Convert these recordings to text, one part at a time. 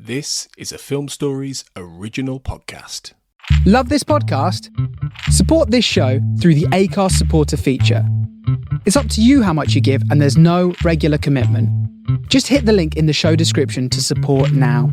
This is a Film Stories original podcast. Love this podcast? Support this show through the Acast supporter feature. It's up to you how much you give, and there's no regular commitment. Just hit the link in the show description to support now.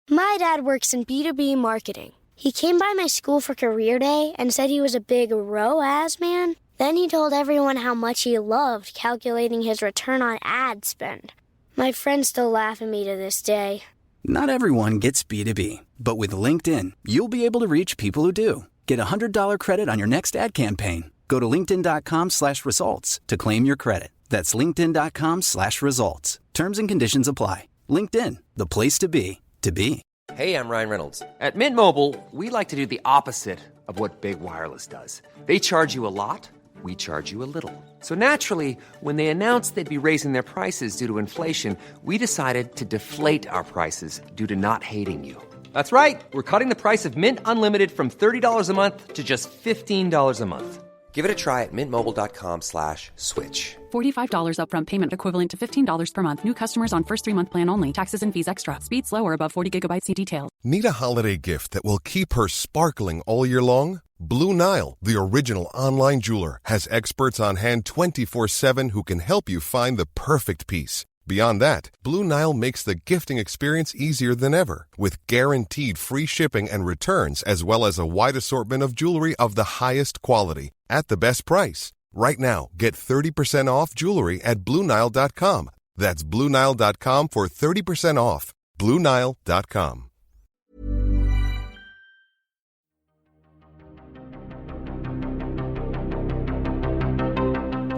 My dad works in B2B marketing. He came by my school for career day and said he was a big ROAS man. Then he told everyone how much he loved calculating his return on ad spend. My friends still laugh at me to this day. Not everyone gets B2B, but with LinkedIn, you'll be able to reach people who do. Get a $100 credit on your next ad campaign. Go to linkedin.com/results to claim your credit. That's linkedin.com/results. Terms and conditions apply. LinkedIn, the place to be, to be. Hey, I'm Ryan Reynolds. At Mint Mobile, we like to do the opposite of what Big Wireless does. They charge you a lot. We charge you a little. So naturally, when they announced they'd be raising their prices due to inflation, we decided to deflate our prices due to not hating you. That's right. We're cutting the price of Mint Unlimited from $30 a month to just $15 a month. Give it a try at mintmobile.com/switch. $45 upfront payment equivalent to $15 per month. New customers on first 3-month plan only. Taxes and fees extra. Speed slower above 40 gigabytes. See details. Need a holiday gift that will keep her sparkling all year long? Blue Nile, the original online jeweler, has experts on hand 24/7 who can help you find the perfect piece. Beyond that, Blue Nile makes the gifting experience easier than ever with guaranteed free shipping and returns, as well as a wide assortment of jewelry of the highest quality at the best price. Right now, get 30% off jewelry at BlueNile.com. That's BlueNile.com for 30% off. BlueNile.com.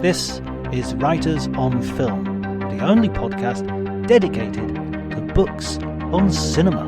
This is Writers on Film, the only podcast dedicated to books on cinema.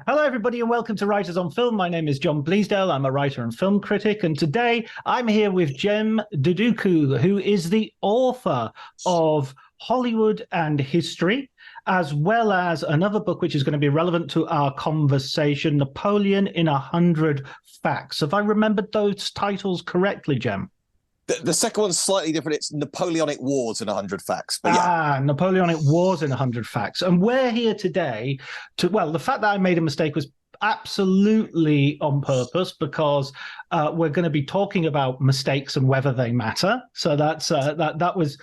Hello, everybody, and welcome to Writers on Film. My name is John Bleasdale. I'm a writer and film critic, and today I'm here with Jem Duducu, who is the author of Hollywood and History, as well as another book which is going to be relevant to our conversation, Napoleon in 100 Facts. Have I remembered those titles correctly, Jem? The second one's slightly different. It's Napoleonic Wars in 100 Facts. But yeah. Napoleonic Wars in 100 Facts. And we're here today the fact that I made a mistake was absolutely on purpose, because we're going to be talking about mistakes and whether they matter. So that was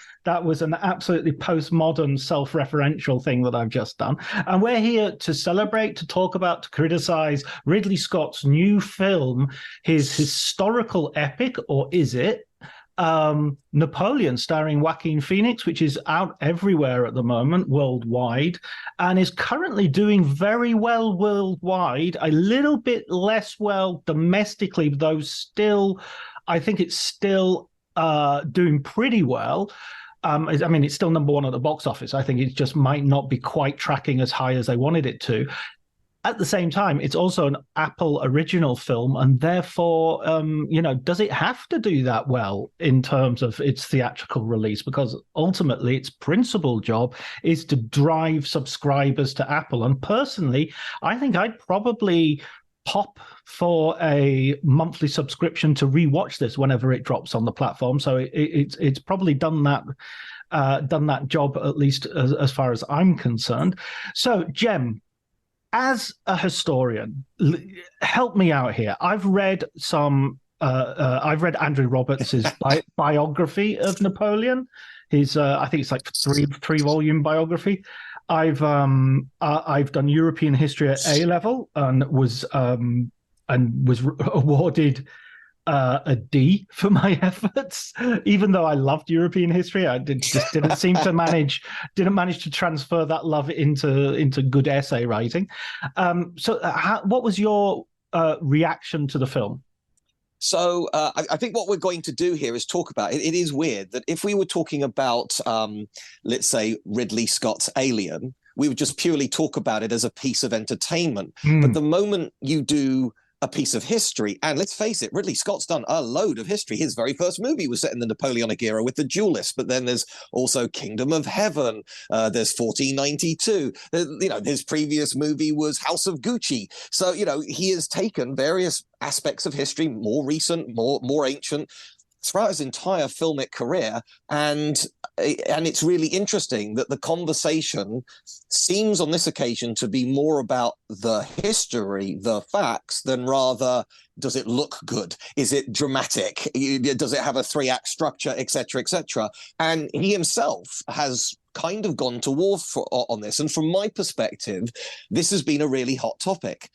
an absolutely postmodern self-referential thing that I've just done. And we're here to celebrate, to talk about, to criticize Ridley Scott's new film, his historical epic, or is it? Napoleon, starring Joaquin Phoenix, which is out everywhere at the moment worldwide, and is currently doing very well worldwide, a little bit less well domestically, though still, I think it's still doing pretty well. I mean, it's still number one at the box office. I think it just might not be quite tracking as high as they wanted it to. At the same time, it's also an Apple original film, and therefore, does it have to do that well in terms of its theatrical release? Because ultimately, its principal job is to drive subscribers to Apple. And personally, I think I'd probably pop for a monthly subscription to rewatch this whenever it drops on the platform. So it's probably done that job, at least as far as I'm concerned. So, Jem, as a historian, help me out here. I've read Andrew Roberts' biography of Napoleon. His, I think it's like three-volume biography. I've done European history at A level and was awarded a D for my efforts, even though I loved European history. I didn't manage to transfer that love into good essay writing. What was your reaction to the film? So I think what we're going to do here is talk about it. It is weird that if we were talking about, let's say, Ridley Scott's Alien, we would just purely talk about it as a piece of entertainment. But the moment you do a piece of history. And let's face it, Ridley Scott's done a load of history. His very first movie was set in the Napoleonic era with The Duelist, but then there's also Kingdom of Heaven. There's 1492. His previous movie was House of Gucci. So, he has taken various aspects of history, more recent, more ancient, throughout his entire filmic career, and it's really interesting that the conversation seems on this occasion to be more about the history, the facts, than rather, does it look good? Is it dramatic? Does it have a 3-act structure, etc., etc.? And he himself has kind of gone to war on this. And from my perspective, this has been a really hot topic.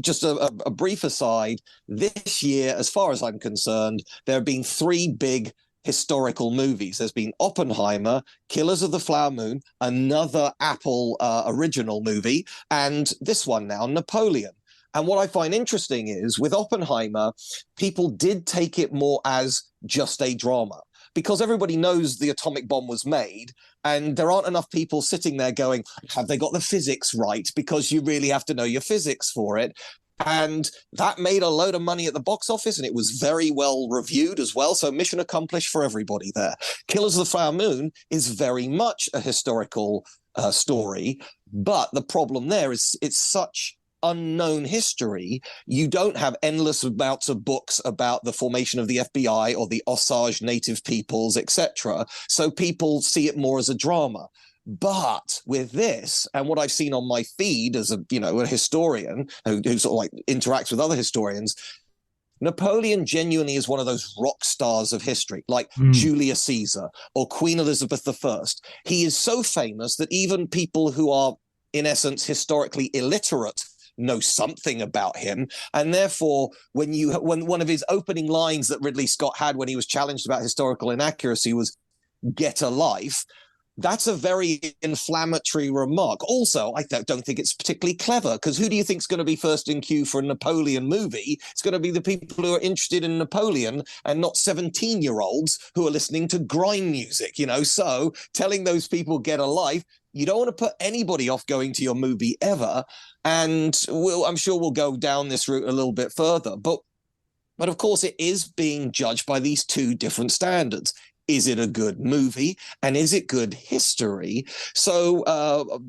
Just a brief aside, this year, as far as I'm concerned, there have been 3 big historical movies. There's been Oppenheimer, Killers of the Flower Moon, another Apple original movie, and this one now, Napoleon. And what I find interesting is, with Oppenheimer, people did take it more as just a drama, because everybody knows the atomic bomb was made, and there aren't enough people sitting there going, have they got the physics right? Because you really have to know your physics for it. And that made a load of money at the box office, and it was very well reviewed as well. So mission accomplished for everybody there. Killers of the Flower Moon is very much a historical story, but the problem there is it's such unknown history. You don't have endless amounts of books about the formation of the FBI or the Osage native peoples, etc. So people see it more as a drama. But with this, and what I've seen on my feed as a historian who sort of like interacts with other historians, Napoleon genuinely is one of those rock stars of history, like Julius Caesar or Queen Elizabeth I. He is so famous that even people who are, in essence, historically illiterate know something about him. And therefore, when one of his opening lines that Ridley Scott had when he was challenged about historical inaccuracy was "get a life," that's a very inflammatory remark. Also, I don't think it's particularly clever, because who do you think is going to be first in queue for a Napoleon movie? It's going to be the people who are interested in Napoleon and not 17-year-olds who are listening to grime music, So telling those people get a life, you don't want to put anybody off going to your movie ever. And I'm sure we'll go down this route a little bit further. But of course, it is being judged by these 2 different standards. Is it a good movie? And is it good history? So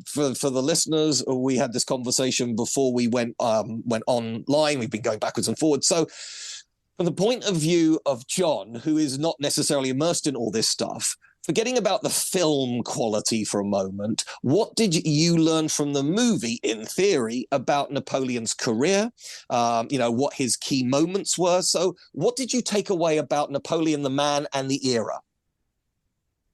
for the listeners, we had this conversation before we went online. We've been going backwards and forwards. So from the point of view of John, who is not necessarily immersed in all this stuff, forgetting about the film quality for a moment, what did you learn from the movie, in theory, about Napoleon's career? What his key moments were? So what did you take away about Napoleon the man and the era?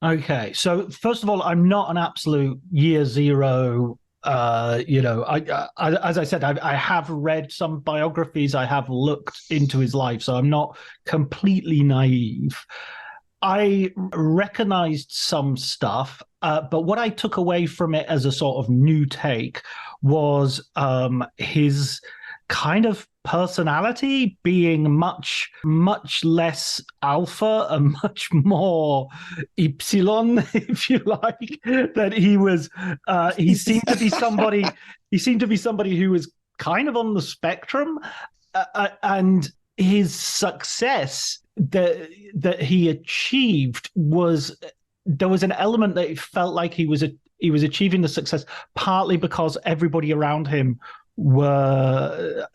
Okay, so first of all, I'm not an absolute year zero. As I said, I have read some biographies. I have looked into his life, so I'm not completely naive. I recognized some stuff, but what I took away from it as a sort of new take was his kind of personality being much, much less alpha and much more epsilon, if you like. That he was, he seemed to be somebody who was kind of on the spectrum, and his success that he achieved was, there was an element that it felt like he was achieving the success partly because everybody around him were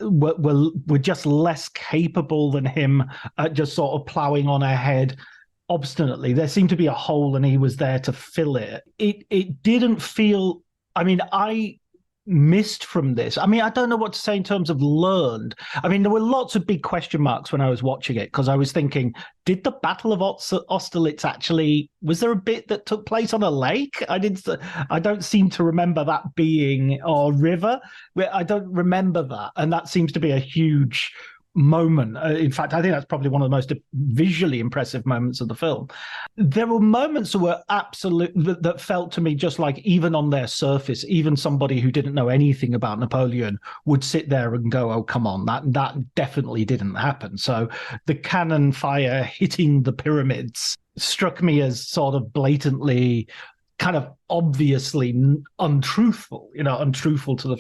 just less capable than him at just sort of plowing on ahead obstinately. There seemed to be a hole and he was there to fill it. It didn't feel, I missed from this. I don't know what to say in terms of learned. There were lots of big question marks when I was watching it, because I was thinking, did the Battle of Austerlitz actually, was there a bit that took place on a lake? I don't seem to remember that being, or river. I don't remember that. And that seems to be a huge moment. In fact, I think that's probably one of the most visually impressive moments of the film. There were moments that were that felt to me just like, even on their surface, even somebody who didn't know anything about Napoleon would sit there and go, oh, come on, that definitely didn't happen. So the cannon fire hitting the pyramids struck me as sort of blatantly kind of obviously untruthful, untruthful to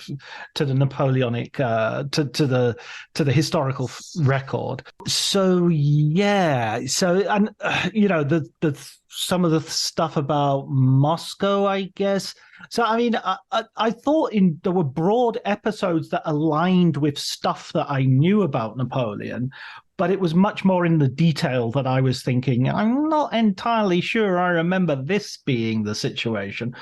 the Napoleonic to the historical record. So yeah, and the some of the stuff about Moscow, I guess. So I mean, I thought there were broad episodes that aligned with stuff that I knew about Napoleon, but it was much more in the detail that I was thinking, I'm not entirely sure I remember this being the situation.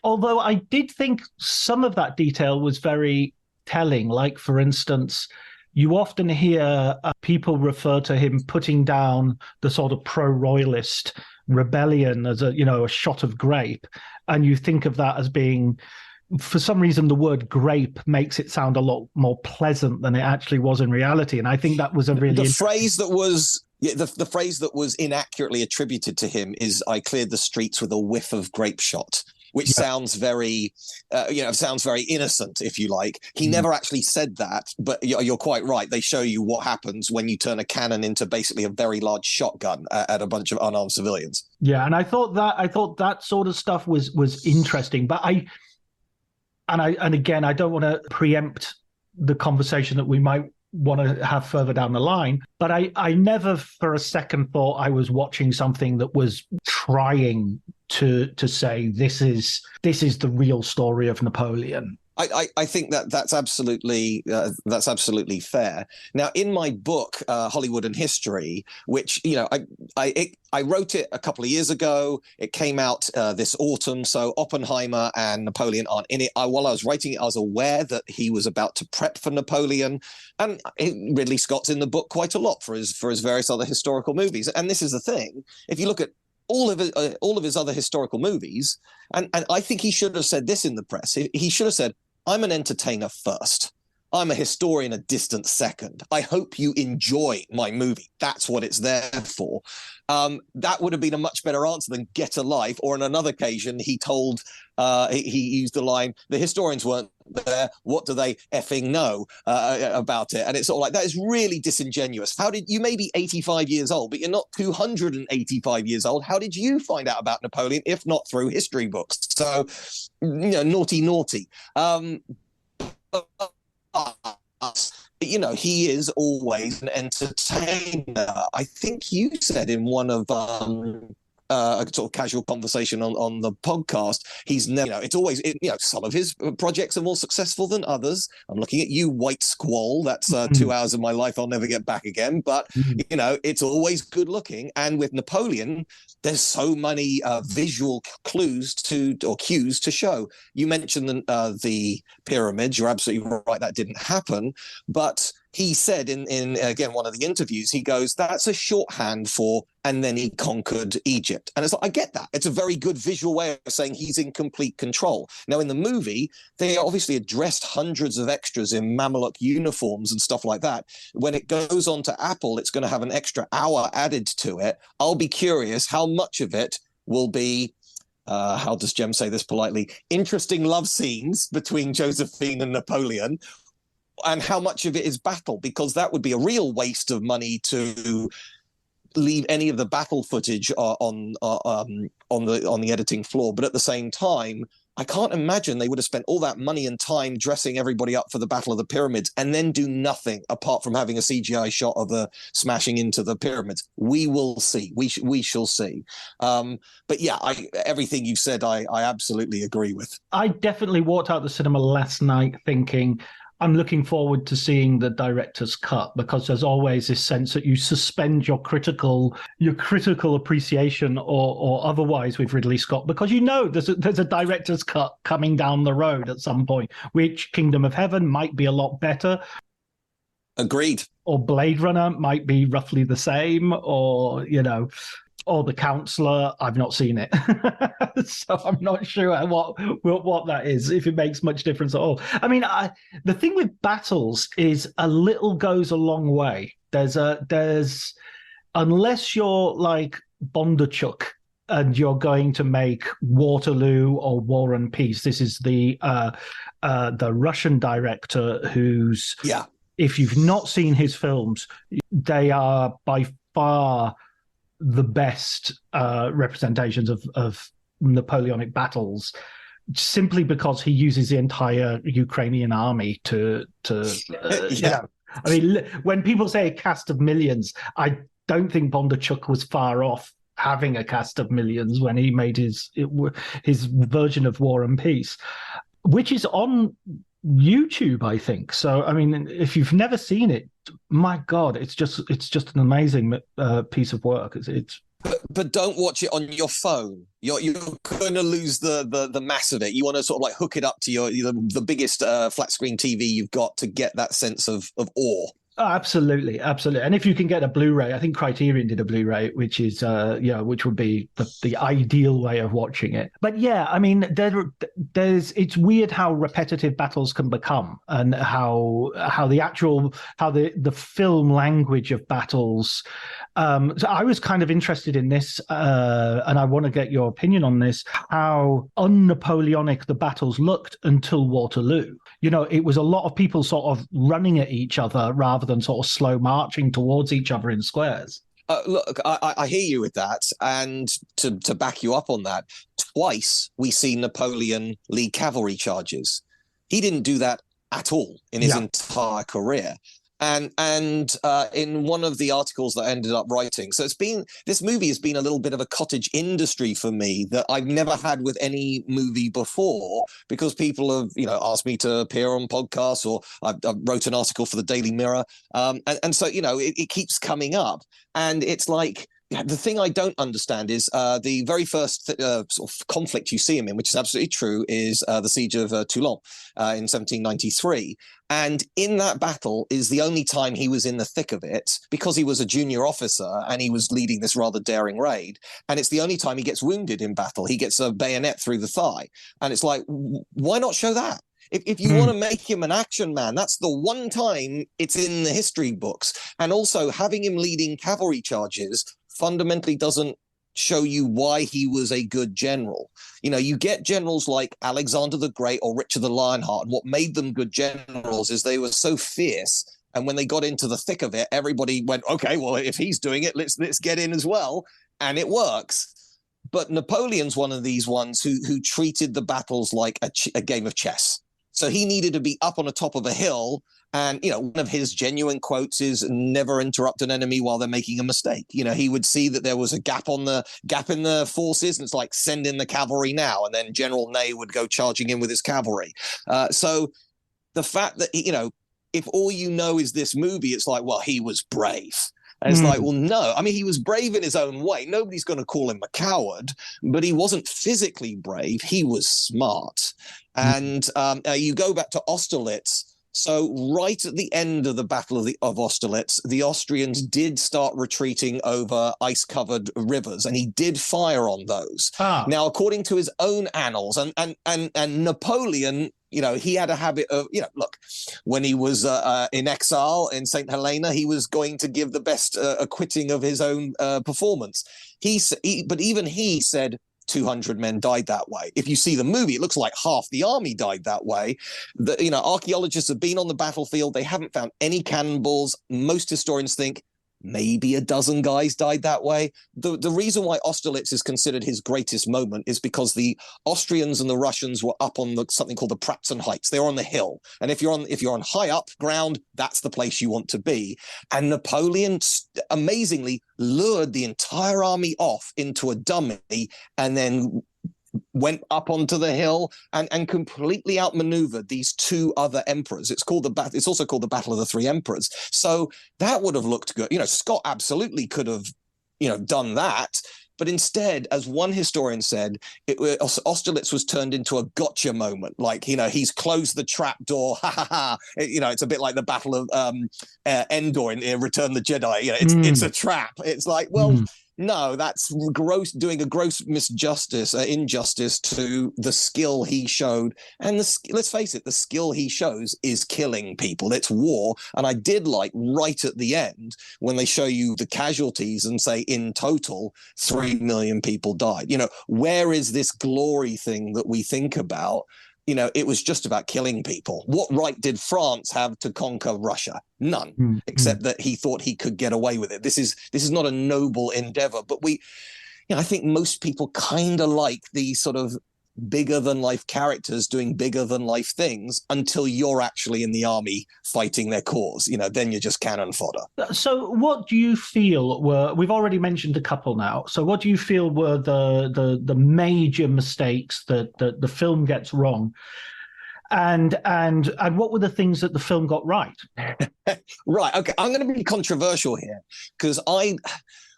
Although I did think some of that detail was very telling. Like, for instance, you often hear people refer to him putting down the sort of pro-royalist rebellion as a shot of grape. And you think of that as being, for some reason, the word grape makes it sound a lot more pleasant than it actually was in reality. And I think that was a really... The phrase that was inaccurately attributed to him is, I cleared the streets with a whiff of grape shot, which sounds very, sounds very innocent, if you like. He never actually said that, but you're quite right. They show you what happens when you turn a cannon into basically a very large shotgun at a bunch of unarmed civilians. Yeah, and I thought that sort of stuff was interesting, but again, I don't want to preempt the conversation that we might want to have further down the line, but I never for a second thought I was watching something that was trying to say this is the real story of Napoleon. I think that's absolutely fair. Now, in my book, Hollywood and History, which I wrote it a couple of years ago. It came out this autumn, so Oppenheimer and Napoleon aren't in it. While I was writing it, I was aware that he was about to prep for Napoleon, and Ridley Scott's in the book quite a lot for his various other historical movies. And this is the thing: if you look at all of his other historical movies, and I think he should have said this in the press. He should have said, I'm an entertainer first. I'm a historian a distant second. I hope you enjoy my movie. That's what it's there for. That would have been a much better answer than get a life. Or on another occasion, he used the line, the historians weren't there. What do they effing know about it? And it's sort of like, that is really disingenuous. You may be 85 years old, but you're not 285 years old. How did you find out about Napoleon, if not through history books? So, naughty. He is always an entertainer. I think you said in one of a sort of casual conversation on the podcast, he's never, it's always, some of his projects are more successful than others. I'm looking at you, White Squall. That's 2 hours of my life I'll never get back again. But, it's always good looking. And with Napoleon, there's so many visual cues to show. You mentioned the pyramids. You're absolutely right. That didn't happen. But he said in again, one of the interviews, he goes, that's a shorthand for, and then he conquered Egypt. And it's like, I get that. It's a very good visual way of saying he's in complete control. Now, in the movie, they obviously addressed hundreds of extras in Mameluke uniforms and stuff like that. When it goes on to Apple, it's going to have an extra hour added to it. I'll be curious how much of it will be, how does Jem say this politely, interesting love scenes between Josephine and Napoleon, and how much of it is battle, because that would be a real waste of money to leave any of the battle footage on the editing floor. But at the same time, I can't imagine they would have spent all that money and time dressing everybody up for the Battle of the Pyramids and then do nothing apart from having a CGI shot of the smashing into the pyramids. We will see. We shall see. But yeah, everything you've said, I absolutely agree with. I definitely walked out the cinema last night thinking, I'm looking forward to seeing the director's cut, because there's always this sense that you suspend your critical appreciation or otherwise with Ridley Scott, because there's a director's cut coming down the road at some point, which Kingdom of Heaven might be a lot better. Agreed. Or Blade Runner might be roughly the same, or The Counselor. I've not seen it, so I'm not sure what that is, if it makes much difference at all. I mean, the thing with battles is a little goes a long way. There's unless you're like Bondarchuk and you're going to make Waterloo or War and Peace. This is the Russian director who's, if you've not seen his films, they are by far the best representations of Napoleonic battles, simply because he uses the entire Ukrainian army to you know. I mean, when people say a cast of millions, I don't think Bondarchuk was far off having a cast of millions when he made his version of War and Peace, which is on YouTube, I think. So, I mean, if you've never seen it, my God, it's just an amazing piece of work. But don't watch it on your phone. You're going to lose the mass of it. You want to sort of like hook it up to the biggest flat screen TV you've got to get that sense of awe. Oh, absolutely. And if you can get a Blu-ray, I think Criterion did a Blu-ray, which is which would be the ideal way of watching it. But yeah, I mean, it's weird how repetitive battles can become, and how the film language of battles. So I was kind of interested in this, and I want to get your opinion on this, how un-Napoleonic the battles looked until Waterloo. You know, it was a lot of people sort of running at each other rather than sort of slow marching towards each other in squares. Look, I hear you with that. And to back you up on that, twice we see Napoleon lead cavalry charges. He didn't do that at all in his entire career. And in one of the articles that I ended up writing, so this movie has been a little bit of a cottage industry for me that I've never had with any movie before, because people have, asked me to appear on podcasts, or I wrote an article for the Daily Mirror. And so, it keeps coming up, and it's like, the thing I don't understand is the very first sort of conflict you see him in, which is absolutely true, is the Siege of Toulon in 1793. And in that battle is the only time he was in the thick of it, because he was a junior officer and he was leading this rather daring raid. And it's the only time he gets wounded in battle. He gets a bayonet through the thigh. And it's like, why not show that? If you want to make him an action man, that's the one time it's in the history books. And also having him leading cavalry charges fundamentally doesn't show you why he was a good general. You get generals like Alexander the Great or Richard the Lionheart, and what made them good generals is they were so fierce. And when they got into the thick of it, everybody went, okay, well, if he's doing it, let's get in as well. And it works. But Napoleon's one of these ones who treated the battles like a game of chess. So he needed to be up on the top of a hill. And, one of his genuine quotes is never interrupt an enemy while they're making a mistake. He would see that there was a gap in the forces, and it's like, send in the cavalry now. And then General Ney would go charging in with his cavalry. So the fact that, if all you know is this movie, it's like, well, he was brave. And it's like, well, no. I mean, he was brave in his own way. Nobody's going to call him a coward, but he wasn't physically brave. He was smart. And you go back to Austerlitz. So right at the end of the Battle of Austerlitz, the Austrians did start retreating over ice-covered rivers, and he did fire on those. Now, according to his own annals, and Napoleon, he had a habit of, look, when he was in exile in St. Helena, he was going to give the best acquitting of his own performance. But even he said 200 men died that way. If you see the movie, it looks like half the army died that way. Archaeologists have been on the battlefield. They haven't found any cannonballs. Most historians think maybe a dozen guys died that way. The reason why Austerlitz is considered his greatest moment is because the Austrians and the Russians were up on something called the Pratzen Heights. They were on the hill. And if you're on high up ground, that's the place you want to be. And Napoleon amazingly lured the entire army off into a dummy, and then went up onto the hill and completely outmaneuvered these two other emperors. It's also called the Battle of the Three Emperors. So that would have looked good. Scott absolutely could have, done that. But instead, as one historian said, Austerlitz was turned into a gotcha moment. Like, he's closed the trap door. Ha ha ha. It's a bit like the Battle of Endor in Return of the Jedi. It's a trap. It's like, well, no, that's doing a gross injustice to the skill he showed. And let's face it, the skill he shows is killing people. It's war. And I did like right at the end when they show you the casualties and say in total 3 million people died. Where is this glory thing that we think about? It was just about killing people. What right did France have to conquer Russia? None, except that he thought he could get away with it. This is not a noble endeavor. But I think most people kind of like the sort of bigger than life characters doing bigger than life things until you're actually in the army fighting their cause. Then you're just cannon fodder. So what do you feel we've already mentioned a couple now, so what do you feel were the major mistakes that the film gets wrong, and what were the things that the film got right? Right, okay, I'm going to be controversial here, because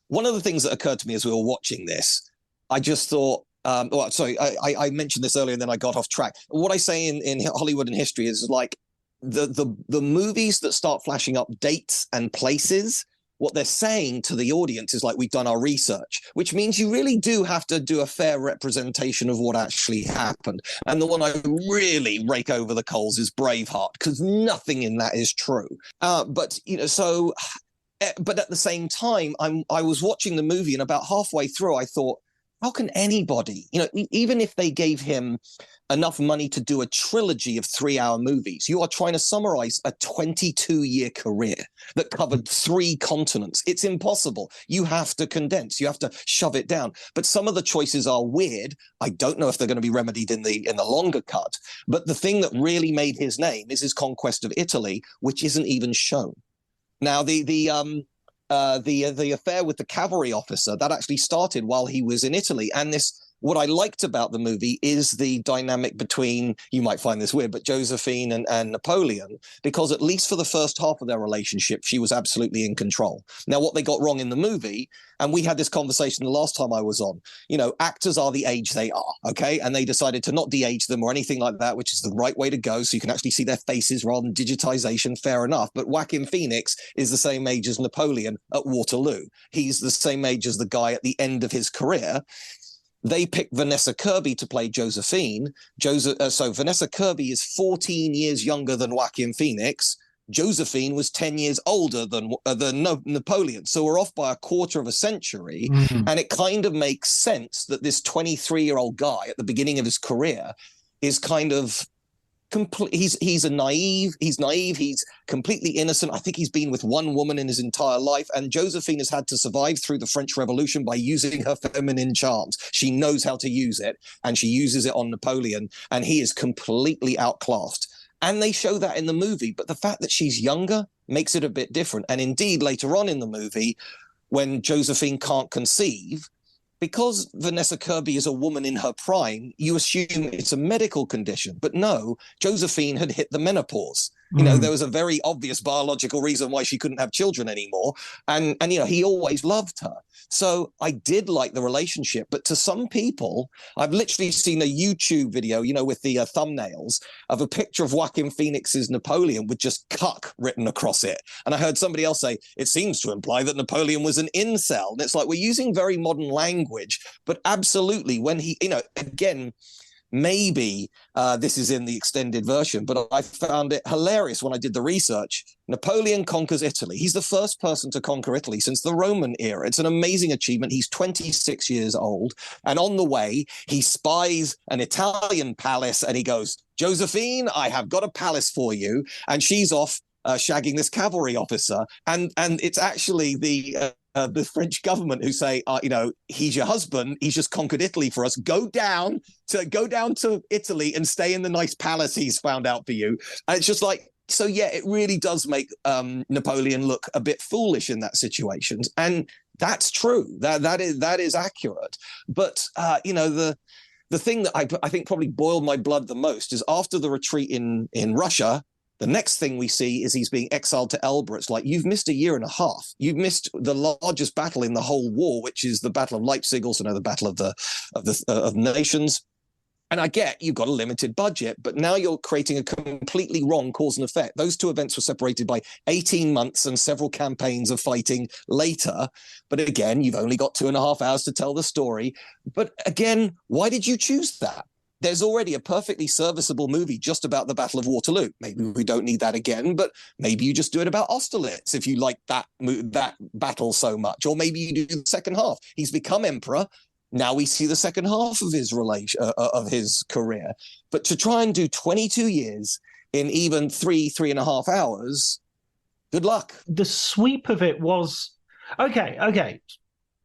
one of the things that occurred to me as we were watching this, I just thought, I mentioned this earlier and then I got off track. What I say in Hollywood and history is like the movies that start flashing up dates and places, what they're saying to the audience is like, we've done our research, which means you really do have to do a fair representation of what actually happened. And the one I really rake over the coals is Braveheart, because nothing in that is true. But at the same time, I was watching the movie, and about halfway through, I thought, how can anybody, even if they gave him enough money to do a trilogy of 3-hour movies, you are trying to summarize a 22-year career that covered 3 continents. It's impossible. You have to condense. You have to shove it down. But some of the choices are weird. I don't know if they're going to be remedied in the longer cut. But the thing that really made his name is his conquest of Italy, which isn't even shown. Now, the affair with the cavalry officer, that actually started while he was in Italy. And what I liked about the movie is the dynamic between, you might find this weird, but Josephine and Napoleon, because at least for the first half of their relationship, she was absolutely in control. Now, what they got wrong in the movie, and we had this conversation the last time I was on, actors are the age they are, okay? And they decided to not de-age them or anything like that, which is the right way to go, so you can actually see their faces rather than digitization, fair enough. But Joaquin Phoenix is the same age as Napoleon at Waterloo. He's the same age as the guy at the end of his career. They picked Vanessa Kirby to play Josephine. So Vanessa Kirby is 14 years younger than Joaquin Phoenix. Josephine was 10 years older than Napoleon. So we're off by a quarter of a century. Mm-hmm. And it kind of makes sense that this 23-year-old guy at the beginning of his career is kind of he's naive, he's completely innocent. I think he's been with one woman in his entire life, and Josephine has had to survive through the French Revolution by using her feminine charms. She knows how to use it, and she uses it on Napoleon, and he is completely outclassed. And they show that in the movie, but the fact that she's younger makes it a bit different. And indeed, later on in the movie, when Josephine can't conceive, because Vanessa Kirby is a woman in her prime, you assume it's a medical condition. But no, Josephine had hit the menopause. There was a very obvious biological reason why she couldn't have children anymore. And he always loved her. So I did like the relationship. But to some people, I've literally seen a YouTube video, with the thumbnails of a picture of Joaquin Phoenix's Napoleon with just cuck written across it. And I heard somebody else say, it seems to imply that Napoleon was an incel. And it's like, we're using very modern language, but absolutely when he, again, maybe this is in the extended version, but I found it hilarious when I did the research. Napoleon conquers Italy. He's the first person to conquer Italy since the Roman era. It's an amazing achievement. He's 26 years old. And on the way, he spies an Italian palace and he goes, Josephine, I have got a palace for you. And she's off shagging this cavalry officer. And it's actually the French government who say, he's your husband. He's just conquered Italy for us. Go down to Italy and stay in the nice palace he's found out for you. And it's just like, so yeah, it really does make Napoleon look a bit foolish in that situation. And that's true. That is accurate. But, the thing that I think probably boiled my blood the most is after the retreat in Russia, the next thing we see is he's being exiled to Elba. It's like, you've missed a year and a half. You've missed the largest battle in the whole war, which is the Battle of Leipzig, also known as the Battle of the Nations. And I get you've got a limited budget, but now you're creating a completely wrong cause and effect. Those two events were separated by 18 months and several campaigns of fighting later. But again, you've only got 2.5 hours to tell the story. But again, why did you choose that? There's already a perfectly serviceable movie just about the Battle of Waterloo. Maybe we don't need that again, but maybe you just do it about Austerlitz if you like that battle so much. Or maybe you do the second half. He's become emperor. Now we see the second half of his career. But to try and do 22 years in even 3.5 hours, good luck. The sweep of it was, okay.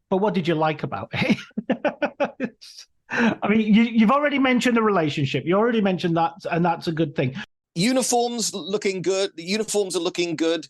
But what did you like about it? I mean, you've already mentioned the relationship. You already mentioned that, and that's a good thing. Uniforms looking good. The uniforms are looking good.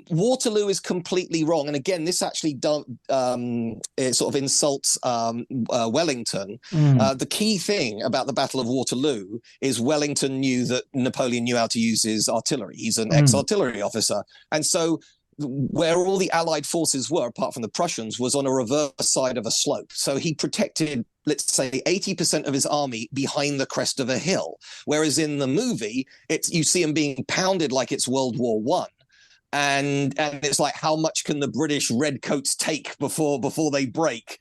Waterloo is completely wrong, and again, this actually it sort of insults Wellington. The key thing about the Battle of Waterloo is Wellington knew that Napoleon knew how to use his artillery. He's an ex-artillery officer, and so where all the Allied forces were, apart from the Prussians, was on a reverse side of a slope. So he protected, let's say, 80% of his army behind the crest of a hill. Whereas in the movie, you see him being pounded like it's World War I. And it's like, how much can the British redcoats take before they break?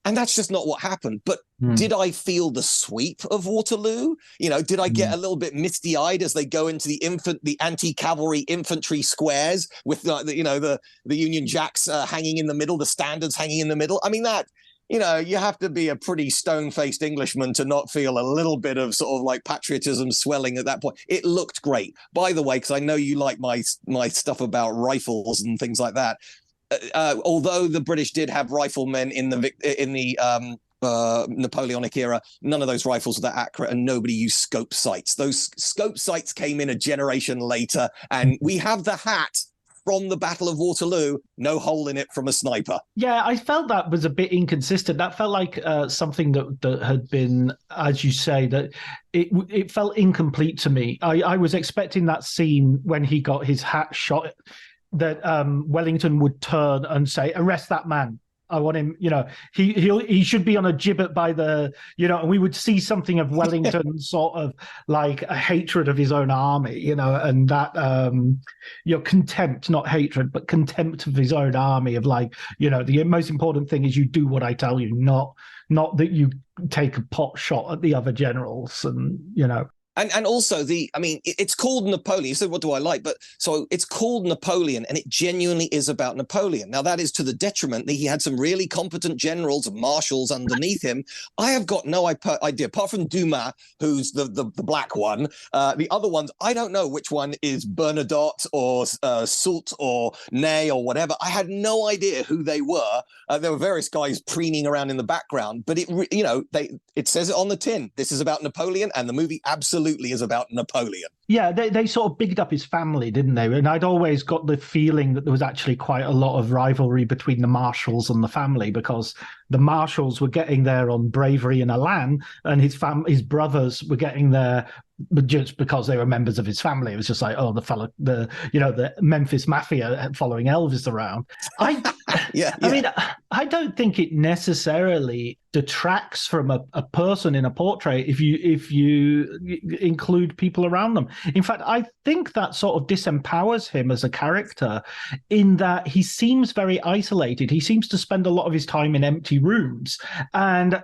And that's just not what happened. But did I feel the sweep of Waterloo? Did I get a little bit misty-eyed as they go into the anti-cavalry infantry squares with the Union Jacks hanging in the middle, the standards hanging in the middle? I mean, that, you have to be a pretty stone-faced Englishman to not feel a little bit of sort of like patriotism swelling at that point. It looked great. By the way, because I know you like my stuff about rifles and things like that. Although the British did have riflemen in the Napoleonic era, none of those rifles were that accurate, and nobody used scope sights. Those scope sights came in a generation later, and we have the hat from the Battle of Waterloo, no hole in it from a sniper. Yeah, I felt that was a bit inconsistent. That felt like something that had been, as you say, that it felt incomplete to me. I was expecting that scene when he got his hat shot, that Wellington would turn and say, "Arrest that man. I want him, he should be on a gibbet by the, and we would see something of Wellington sort of like a hatred of his own army, and that, contempt, not hatred, but contempt of his own army of like, the most important thing is you do what I tell you, not that you take a pot shot at the other generals and, And also it's called Napoleon. So what do I like? But so it's called Napoleon, and it genuinely is about Napoleon. Now, that is to the detriment that he had some really competent generals and marshals underneath him. I have got no idea, apart from Dumas, who's the black one. The other ones, I don't know which one is Bernadotte or Soult or Ney or whatever. I had no idea who they were. There were various guys preening around in the background, but it says it on the tin. This is about Napoleon, and the movie absolutely is about Napoleon. Yeah, they sort of bigged up his family, didn't they? And I'd always got the feeling that there was actually quite a lot of rivalry between the marshals and the family, because the marshals were getting there on bravery and elan, and his brothers were getting there just because they were members of his family. It was just like, oh, the Memphis Mafia following Elvis around. I mean, I don't think it necessarily detracts from a person in a portrait if you include people around them. In fact, I think that sort of disempowers him as a character, in that he seems very isolated. He seems to spend a lot of his time in empty rooms, and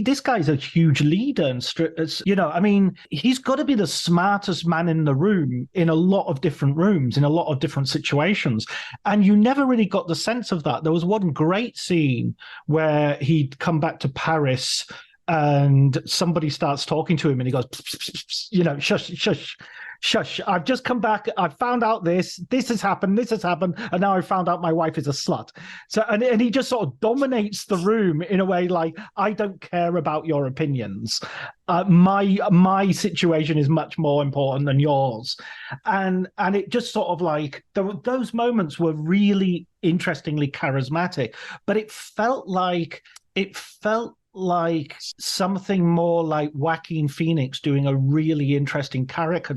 this guy's a huge leader, and he's got to be the smartest man in the room in a lot of different rooms, in a lot of different situations, and you never really got the sense of that. There was one great scene where he'd come back to Paris and somebody starts talking to him and he goes, shush, I've just come back, I've found out this has happened, and now I've found out my wife is a slut. So and he just sort of dominates the room in a way like, I don't care about your opinions. My situation is much more important than yours. And it just sort of like, those moments were really interestingly charismatic, but it felt like something more like Joaquin Phoenix doing a really interesting character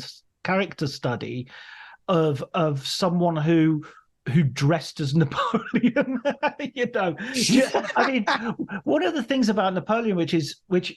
study of someone who dressed as Napoleon. I mean, one of the things about Napoleon, which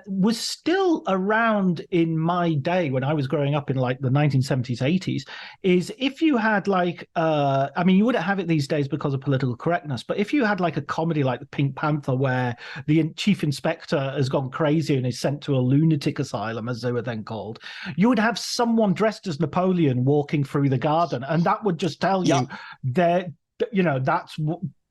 was still around in my day when I was growing up in like the 1970s, 80s, is if you had like, you wouldn't have it these days because of political correctness, but if you had like a comedy like The Pink Panther, where the chief inspector has gone crazy and is sent to a lunatic asylum, as they were then called, you would have someone dressed as Napoleon walking through the garden, and that would just tell you that, that's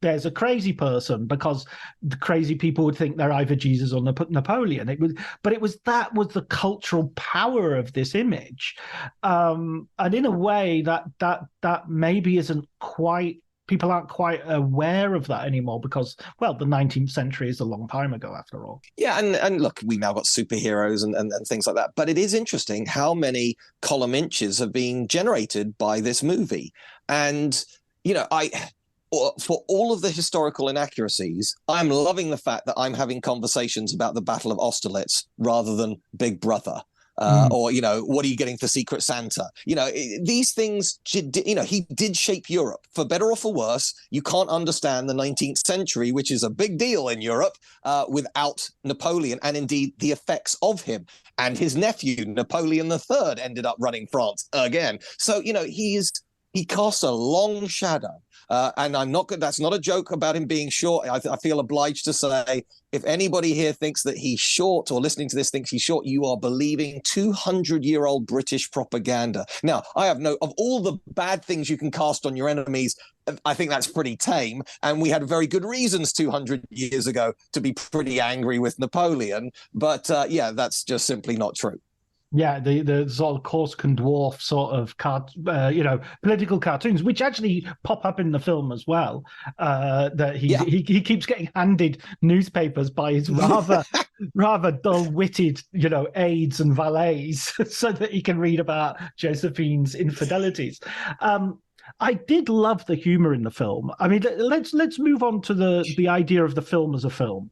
there's a crazy person, because the crazy people would think they're either Jesus or Napoleon. That was the cultural power of this image, and in a way that maybe isn't quite. people aren't quite aware of that anymore because, well, the 19th century is a long time ago, after all. Yeah, and look, we now got superheroes and things like that. But it is interesting how many column inches have been generated by this movie. And, for all of the historical inaccuracies, I'm loving the fact that I'm having conversations about the Battle of Austerlitz rather than Big Brother. Or, what are you getting for Secret Santa? These things, he did shape Europe. For better or for worse, you can't understand the 19th century, which is a big deal in Europe, without Napoleon and indeed the effects of him. And his nephew, Napoleon III, ended up running France again. So, he casts a long shadow. And that's not a joke about him being short. I feel obliged to say, if anybody here thinks that he's short or listening to this thinks he's short, you are believing 200-year-old British propaganda. Now, of all the bad things you can cast on your enemies, I think that's pretty tame. And we had very good reasons 200 years ago to be pretty angry with Napoleon. But that's just simply not true. Yeah, the sort of Corsican dwarf sort of political cartoons, which actually pop up in the film as well. That he keeps getting handed newspapers by his rather dull-witted, aides and valets, so that he can read about Josephine's infidelities. I did love the humor in the film. I mean, let's move on to the idea of the film as a film.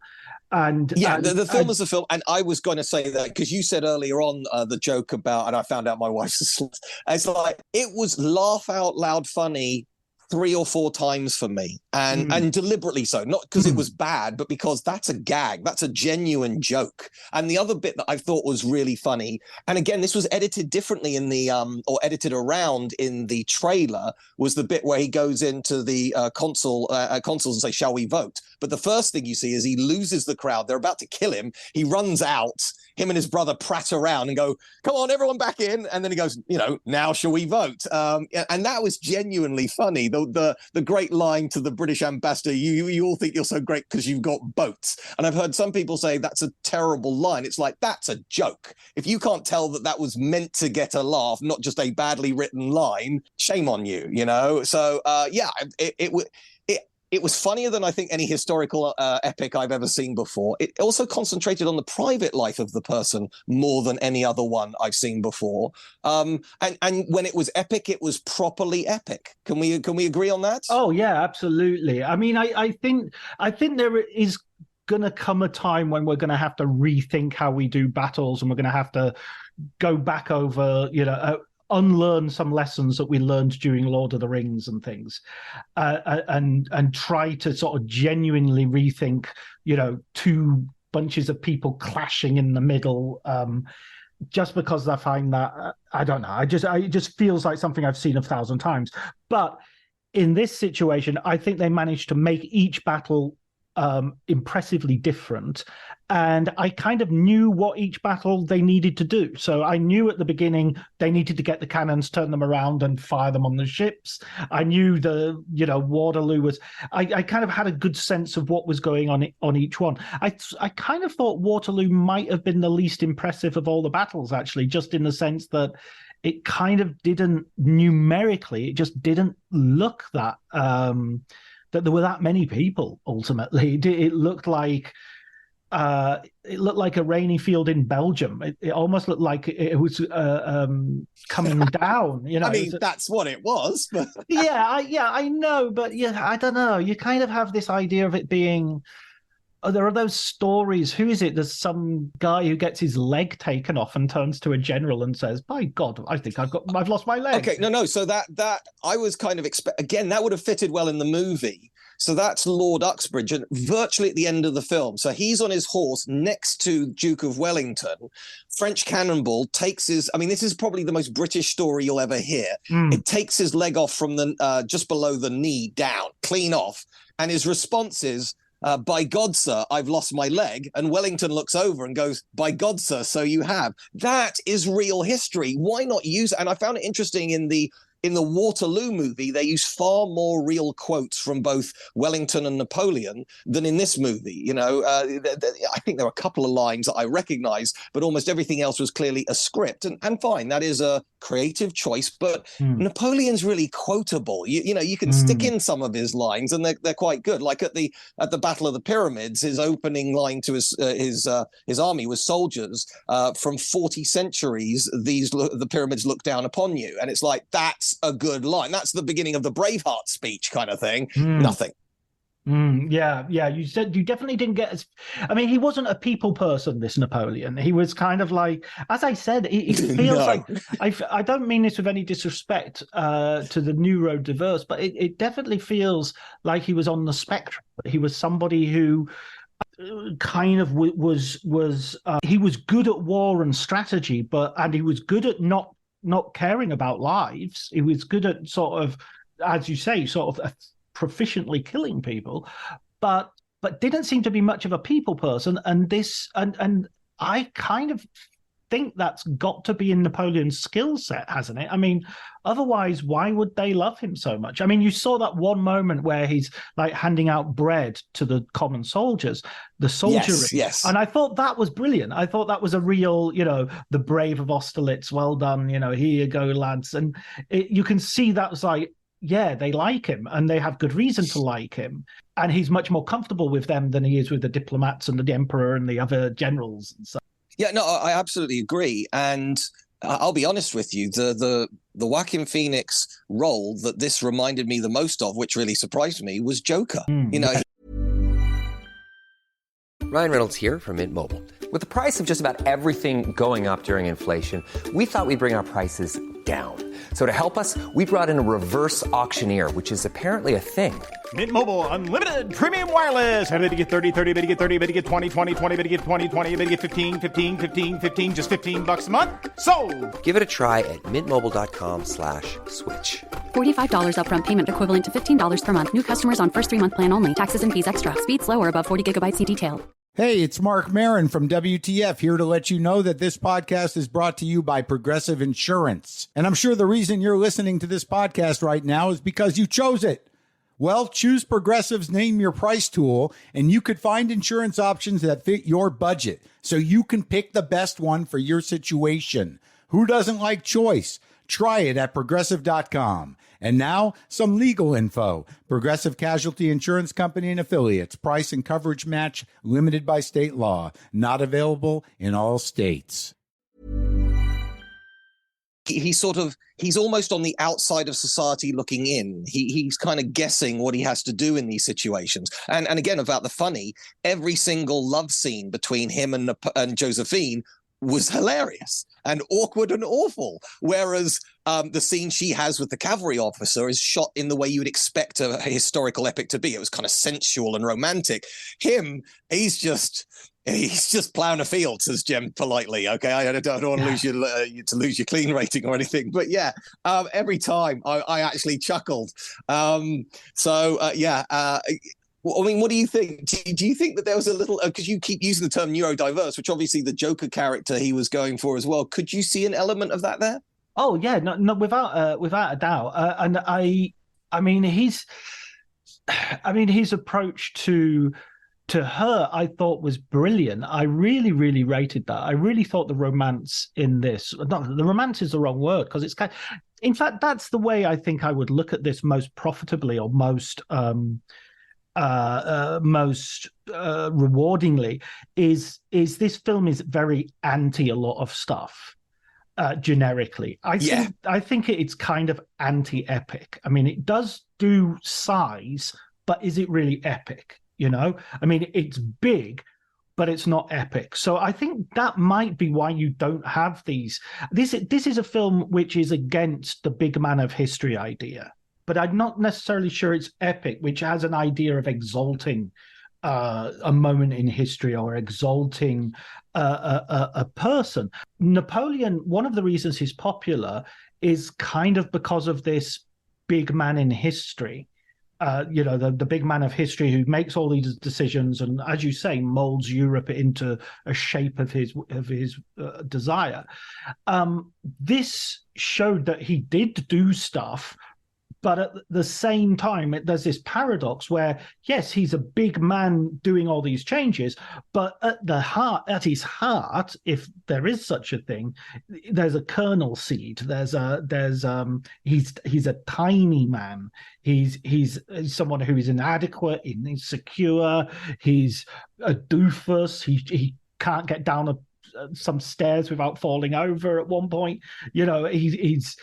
The film is a film, and I was going to say that because you said earlier on the joke about, and I found out my wife's asleep. It's like it was laugh out loud funny 3 or 4 times for me, and deliberately so, not because it was bad, but because that's a gag, that's a genuine joke. And the other bit that I thought was really funny, and again, this was edited differently in the or edited around in the trailer, was the bit where he goes into the consuls and say, "Shall we vote?" But the first thing you see is he loses the crowd. They're about to kill him. He runs out. Him and his brother prat around and go, "Come on, everyone back in." And then he goes, "Now shall we vote?" And that was genuinely funny. The great line to the British ambassador, you all think you're so great because you've got boats. And I've heard some people say that's a terrible line. It's like, that's a joke. If you can't tell that was meant to get a laugh, not just a badly written line, shame on you, So, it was funnier than I think any historical epic I've ever seen before. It also concentrated on the private life of the person more than any other one I've seen before. And when it was epic, it was properly epic. Can we agree on that? Oh yeah, absolutely. I mean, I think there is going to come a time when we're going to have to rethink how we do battles, and we're going to have to go back over, unlearn some lessons that we learned during Lord of the Rings and things, and try to sort of genuinely rethink, 2 bunches of people clashing in the middle, just because I find that, I don't know, it just feels like something I've seen 1,000 times. But in this situation, I think they managed to make each battle impressively different, and I kind of knew what each battle they needed to do. So I knew at the beginning they needed to get the cannons, turn them around and fire them on the ships. I knew Waterloo was, I kind of had a good sense of what was going on each one. I kind of thought Waterloo might have been the least impressive of all the battles, actually, just in the sense that it kind of didn't, numerically, it just didn't look that that there were that many people. Ultimately, it looked like a rainy field in Belgium. It almost looked like it was coming down. I mean, that's what it was. But... I know, but I don't know. You kind of have this idea of it being. There are those stories. Who is it? There's some guy who gets his leg taken off and turns to a general and says, "By God, I think I've lost my leg." Okay, no. So that I was kind of again, that would have fitted well in the movie. So that's Lord Uxbridge, and virtually at the end of the film. So he's on his horse next to Duke of Wellington. French cannonball takes his. I mean, this is probably the most British story you'll ever hear. It takes his leg off from the just below the knee down, clean off, and his response is, "By God, sir, I've lost my leg." And Wellington looks over and goes, "By God, sir, so you have." That is real history. Why not use it? And I found it interesting in the in the Waterloo movie, they use far more real quotes from both Wellington and Napoleon than in this movie. I think there are a couple of lines that I recognize, but almost everything else was clearly a script. And fine, that is a creative choice, but Napoleon's really quotable. You can stick in some of his lines, and they're quite good. Like at the Battle of the Pyramids, his opening line to his army was, "Soldiers, from 40 centuries, the pyramids look down upon you," and it's like, that's a good line. That's the beginning of the Braveheart speech kind of thing. Nothing. Yeah. You said you definitely didn't get as. I mean, he wasn't a people person, this Napoleon. He was kind of like, as I said, it feels like. I don't mean this with any disrespect to the neurodiverse, but it definitely feels like he was on the spectrum. He was somebody who kind of was he was good at war and strategy, and he was good at not caring about lives. He was good at sort of, as you say, sort of proficiently killing people, but didn't seem to be much of a people person. And I kind of think that's got to be in Napoleon's skill set, hasn't it? I mean, otherwise, why would they love him so much? I mean, you saw that one moment where he's like handing out bread to the common soldiers, the soldiery. Yes. And I thought that was brilliant. I thought that was a real, the brave of Austerlitz. Well done. Here you go, lads. And you can see that was like, yeah, they like him and they have good reason to like him. And he's much more comfortable with them than he is with the diplomats and the emperor and the other generals and stuff. Yeah, no, I absolutely agree. And I'll be honest with you, the Joaquin Phoenix role that this reminded me the most of, which really surprised me, was Joker. Ryan Reynolds here from Mint Mobile. With the price of just about everything going up during inflation, we thought we'd bring our prices down. So to help us, we brought in a reverse auctioneer, which is apparently a thing. Mint Mobile Unlimited Premium Wireless. How to get 30, 30, bit to get 30, bit to get 20, 20, 20, bit to get 20, 20, bit to get 15, 15, 15, 15, just $15 a month? Sold! Give it a try at mintmobile.com/switch. $45 upfront payment equivalent to $15 per month. New customers on first 3-month plan only. Taxes and fees extra. Speed slower above 40 gigabytes. See detail. Hey, it's Mark Marin from WTF here to let you know that this podcast is brought to you by Progressive Insurance. And I'm sure the reason you're listening to this podcast right now is because you chose it. Well, choose Progressive's Name Your Price tool, and you could find insurance options that fit your budget, so you can pick the best one for your situation. Who doesn't like choice? Try it at Progressive.com. And now, some legal info. Progressive Casualty Insurance Company and Affiliates. Price and coverage match limited by state law. Not available in all states. He's almost on the outside of society looking in. He's kind of guessing what he has to do in these situations. And again, about the funny, every single love scene between him and Josephine was hilarious and awkward and awful. Whereas the scene she has with the cavalry officer is shot in the way you would expect a historical epic to be. It was kind of sensual and romantic. He's just plowing a field, says Jem politely. Okay, I don't want to lose you to lose your clean rating or anything, but yeah, every time I actually chuckled. I mean, what do you think? Do you think that there was a little, because you keep using the term neurodiverse, which obviously the Joker character he was going for as well. Could you see an element of that there? Oh yeah, no, without a doubt. And I mean, his approach to her, I thought was brilliant. I really, really rated that. I really thought the romance in this, not the romance is the wrong word, because it's kind of, in fact, that's the way I think I would look at this most profitably or most rewardingly is this film is very anti a lot of stuff generically. I think it's kind of anti-epic. I mean, it does do size, but is it really epic? I mean, it's big, but it's not epic. So I think that might be why you don't have these. This is a film which is against the big man of history idea. But I'm not necessarily sure it's epic, which has an idea of exalting a moment in history or exalting a person. Napoleon, one of the reasons he's popular is kind of because of this big man in history the big man of history who makes all these decisions and, as you say, molds Europe into a shape of his desire. This showed that he did do stuff, but at the same time, there's this paradox where, yes, he's a big man doing all these changes, but at his heart, if there is such a thing, there's a kernel seed. He's a tiny man. He's someone who is inadequate, insecure. He's a doofus. He can't get down some stairs without falling over at one point. He's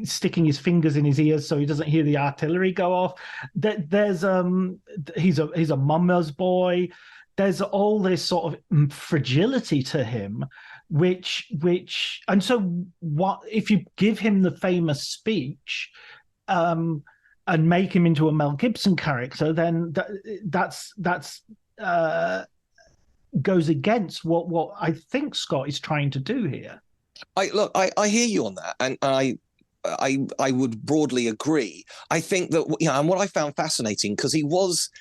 sticking his fingers in his ears so he doesn't hear the artillery go off. He's a mama's boy. There's all this sort of fragility to him, and so what if you give him the famous speech and make him into a Mel Gibson character, then that's goes against what I think Scott is trying to do here. I hear you on that, and I would broadly agree. I think that, and what I found fascinating, because he was,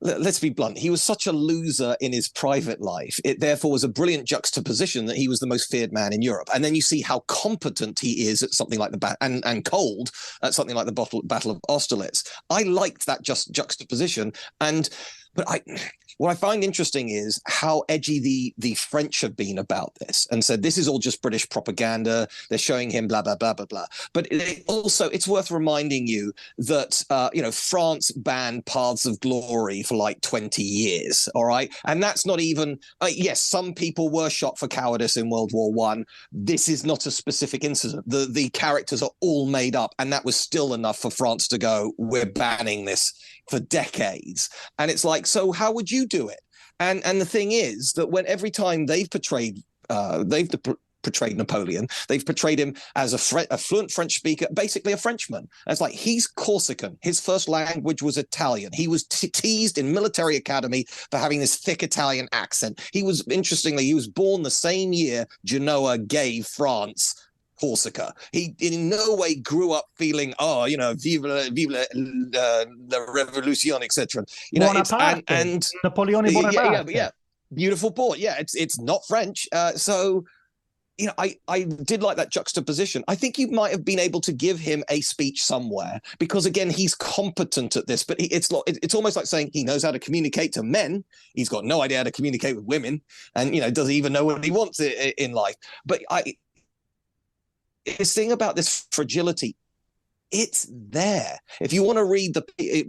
let's be blunt, he was such a loser in his private life. It therefore was a brilliant juxtaposition that he was the most feared man in Europe. And then you see how competent he is at something like and cold at something like the Battle of Austerlitz. I liked that juxtaposition. But what I find interesting is how edgy the French have been about this and said, this is all just British propaganda. They're showing him blah, blah, blah, blah, blah. But it's worth reminding you that, France banned Paths of Glory for like 20 years. All right. And that's not even, yes, some people were shot for cowardice in World War I. This is not a specific incident. The characters are all made up. And that was still enough for France to go, we're banning this for decades. And it's like, so how would you do it? And the thing is that every time they've portrayed Napoleon, they've portrayed him as a fluent French speaker, basically a Frenchman. It's like, he's Corsican. His first language was Italian. He was teased in military academy for having this thick Italian accent. He was born the same year Genoa gave France Corsica. He in no way grew up feeling, vive la revolution, etc. And Napoleonic Bonaparte. Yeah, beautiful boy. Yeah, it's not French. So I did like that juxtaposition. I think you might have been able to give him a speech somewhere, because again, he's competent at this, but it's almost like saying he knows how to communicate to men. He's got no idea how to communicate with women, and doesn't even know what he wants in life. But this thing about this fragility, it's there. If you want to read the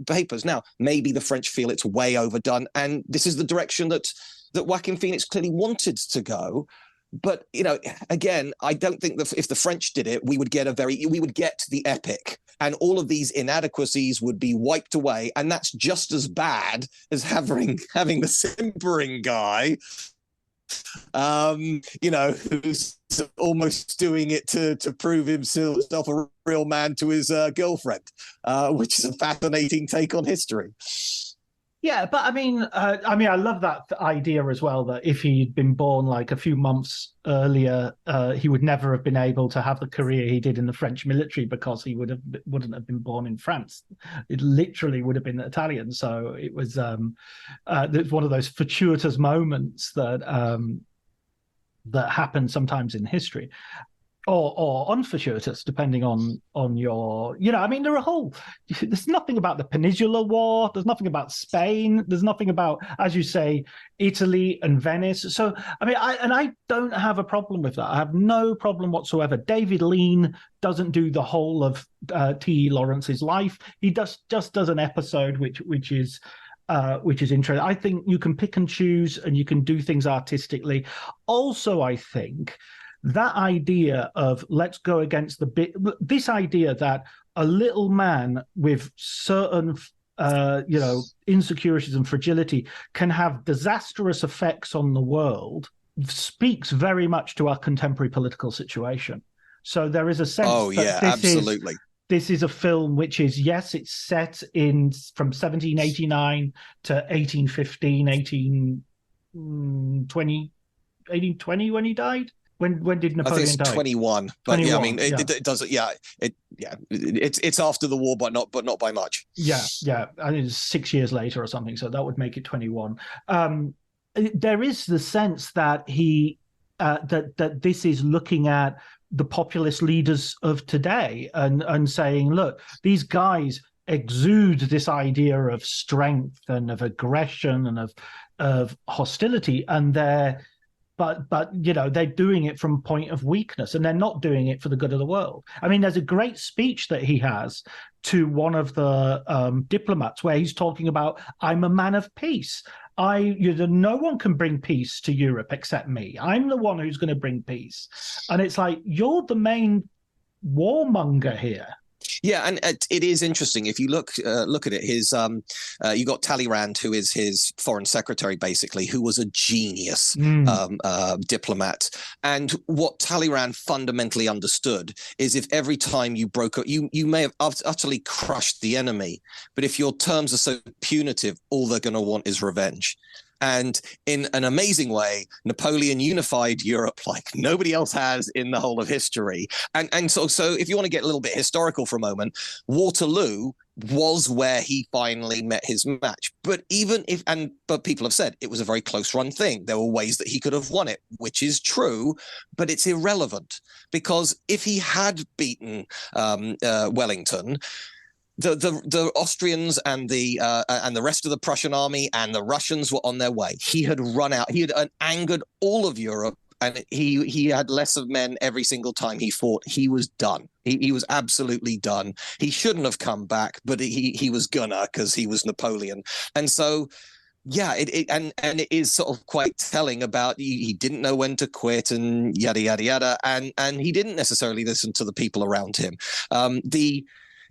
papers now, maybe the French feel it's way overdone, and this is the direction that Joaquin Phoenix clearly wanted to go. But again, I don't think that if the French did it, we would get the epic, and all of these inadequacies would be wiped away, and that's just as bad as having the simpering guy, who's almost doing it to prove himself a real man to his girlfriend, which is a fascinating take on history. Yeah, but I mean, I love that idea as well, that if he'd been born like a few months earlier, he would never have been able to have the career he did in the French military, because he wouldn't have been born in France. It literally would have been Italian. So it was one of those fortuitous moments that happen sometimes in history. Or unfortuitous, depending on your, there's nothing about the Peninsular War. There's nothing about Spain. There's nothing about, as you say, Italy and Venice. So, I don't have a problem with that. I have no problem whatsoever. David Lean doesn't do the whole of T.E. Lawrence's life. He just does an episode, which is interesting. I think you can pick and choose, and you can do things artistically. Also, I think that idea of let's go against this idea that a little man with certain insecurities and fragility can have disastrous effects on the world speaks very much to our contemporary political situation. So there is a sense absolutely. This is a film which is, yes, it's set from 1789 to 1815, 1820 when he died. When did I Napoleon think it's die? 21, but yeah, I mean, yeah. it doesn't. Yeah, it's after the war, but not by much. Yeah. I think it's 6 years later or something, so that would make it 21. There is the sense that that this is looking at the populist leaders of today and saying, look, these guys exude this idea of strength and of aggression and of hostility, and but they're doing it from a point of weakness, and they're not doing it for the good of the world. I mean, there's a great speech that he has to one of the diplomats where he's talking about, I'm a man of peace. No one can bring peace to Europe except me. I'm the one who's going to bring peace. And it's like, you're the main warmonger here. Yeah, and it is interesting if you look at it. His you got Talleyrand, who is his foreign secretary, basically, who was a genius diplomat. And what Talleyrand fundamentally understood is if every time you broke up, you may have utterly crushed the enemy, but if your terms are so punitive, all they're going to want is revenge. And in an amazing way, Napoleon unified Europe like nobody else has in the whole of history. And so if you want to get a little bit historical for a moment, Waterloo was where he finally met his match. But but people have said it was a very close run thing. There were ways that he could have won it, which is true, but it's irrelevant, because if he had beaten Wellington, the Austrians and the rest of the Prussian army and the Russians were on their way. He had run out. He had angered all of Europe, and he had less of men every single time he fought. He was done. He was absolutely done. He shouldn't have come back, but he was gonna, because he was Napoleon. And so, yeah, it is sort of quite telling about he didn't know when to quit and yada yada yada, and he didn't necessarily listen to the people around him.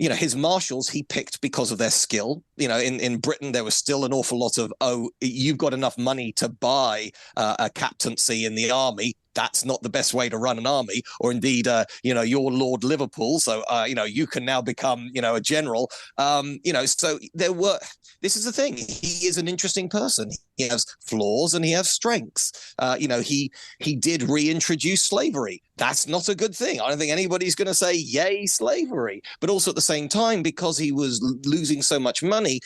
His marshals he picked because of their skill. In Britain, there was still an awful lot of, you've got enough money to buy a captaincy in the army. That's not the best way to run an army, or indeed, you're Lord Liverpool, so you can now become, a general. So there were. This is the thing. He is an interesting person. He has flaws and he has strengths. He did reintroduce slavery. That's not a good thing. I don't think anybody's going to say yay slavery. But also at the same time, because he was losing so much money,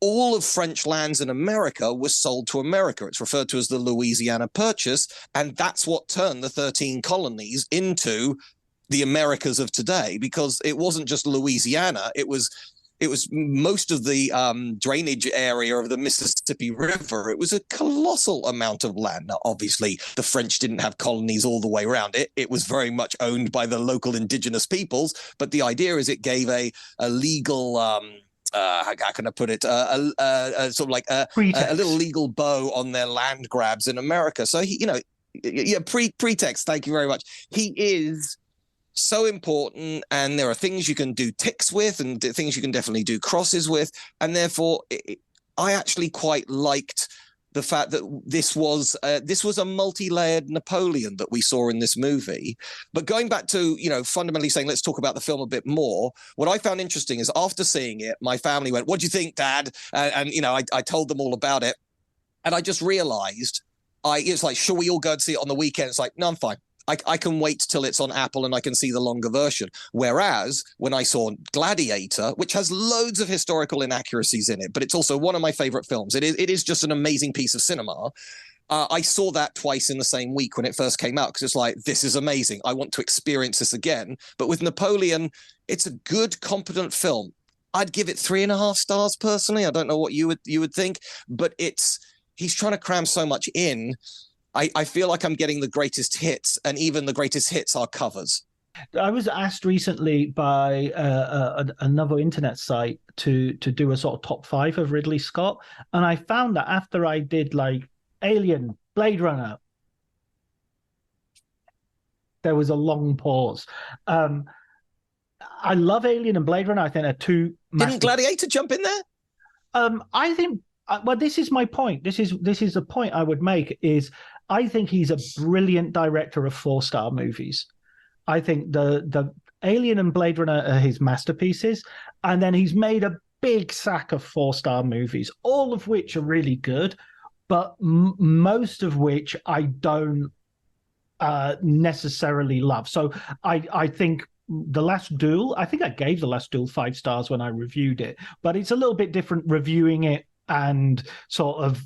all of French lands in America was sold to America. It's referred to as the Louisiana Purchase, and that's what turned the 13 colonies into the Americas of today, because it wasn't just Louisiana. It was most of the drainage area of the Mississippi River. It was a colossal amount of land. Now, obviously, the French didn't have colonies all the way around it. It was very much owned by the local indigenous peoples. But the idea is it gave a legal how can I put it? Sort of like a little legal bow on their land grabs in America. So pretext. Thank you very much. He is so important, and there are things you can do ticks with, and things you can definitely do crosses with, and therefore, I actually quite liked the fact that this was a multi-layered Napoleon that we saw in this movie. But going back to, fundamentally saying, let's talk about the film a bit more, what I found interesting is after seeing it, my family went, what do you think, Dad? And I told them all about it. And I just realized, it's like, shall we all go and see it on the weekend? It's like, no, I'm fine. I can wait till it's on Apple and I can see the longer version. Whereas when I saw Gladiator, which has loads of historical inaccuracies in it, but it's also one of my favorite films. It is just an amazing piece of cinema. I saw that twice in the same week when it first came out, because it's like, this is amazing. I want to experience this again. But with Napoleon, it's a good, competent film. I'd give it 3.5 stars personally. I don't know what you would think, but he's trying to cram so much in. I feel like I'm getting the greatest hits, and even the greatest hits are covers. I was asked recently by another internet site to do a sort of top 5 of Ridley Scott, and I found that after I did like Alien, Blade Runner, there was a long pause. I love Alien and Blade Runner. I think they're two. Didn't Gladiator jump in there? I think. Well, this is my point. This is the point I would make. Is I think he's a brilliant director of 4-star movies. I think the Alien and Blade Runner are his masterpieces, and then he's made a big sack of 4-star movies, all of which are really good, but most of which I don't necessarily love. So I think The Last Duel, I think I gave The Last Duel 5 stars when I reviewed it, but it's a little bit different reviewing it and sort of,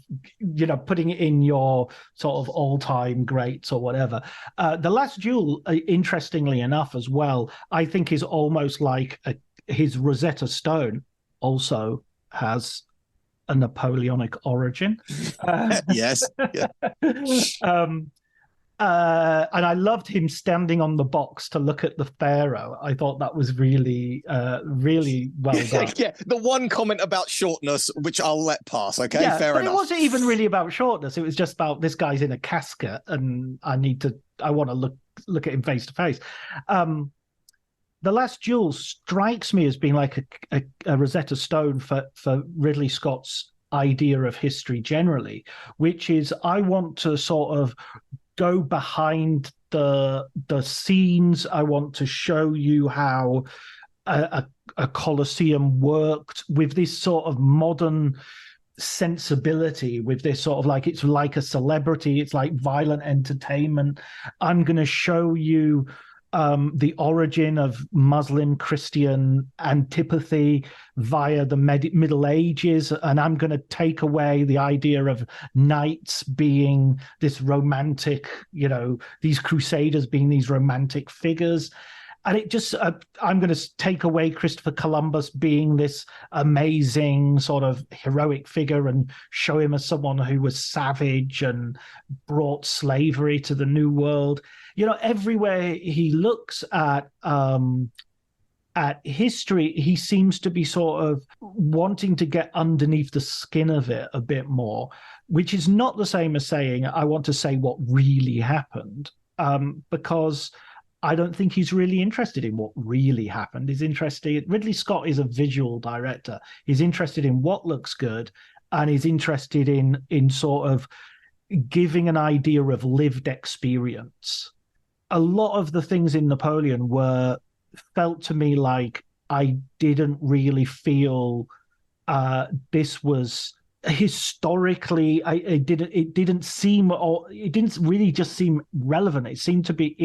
putting it in your sort of all-time greats or whatever. The Last Duel, interestingly enough as well, I think is almost like his Rosetta Stone also has a Napoleonic origin. Yes. Yeah. And I loved him standing on the box to look at the pharaoh. I thought that was really, really well done. Yeah, the one comment about shortness, which I'll let pass. Okay, yeah, fair but enough. It wasn't even really about shortness. It was just about this guy's in a casket, and I want to look at him face to face. The Last Duel strikes me as being like a Rosetta Stone for Ridley Scott's idea of history generally, which is I want to sort of go behind the scenes. I want to show you how a Colosseum worked with this sort of modern sensibility, with this sort of like, it's like a celebrity, it's like violent entertainment. I'm going to show you the origin of Muslim-Christian antipathy via the Middle Ages, and I'm going to take away the idea of knights being this romantic, these crusaders being these romantic figures. And it just, I'm going to take away Christopher Columbus being this amazing sort of heroic figure and show him as someone who was savage and brought slavery to the New World. Everywhere he looks at history, he seems to be sort of wanting to get underneath the skin of it a bit more, which is not the same as saying, I want to say what really happened, because I don't think he's really interested in what really happened. Ridley Scott is a visual director. He's interested in what looks good, and he's interested in sort of giving an idea of lived experience. A lot of the things in Napoleon felt to me like I didn't really feel this was historically. It didn't really just seem relevant. It seemed to be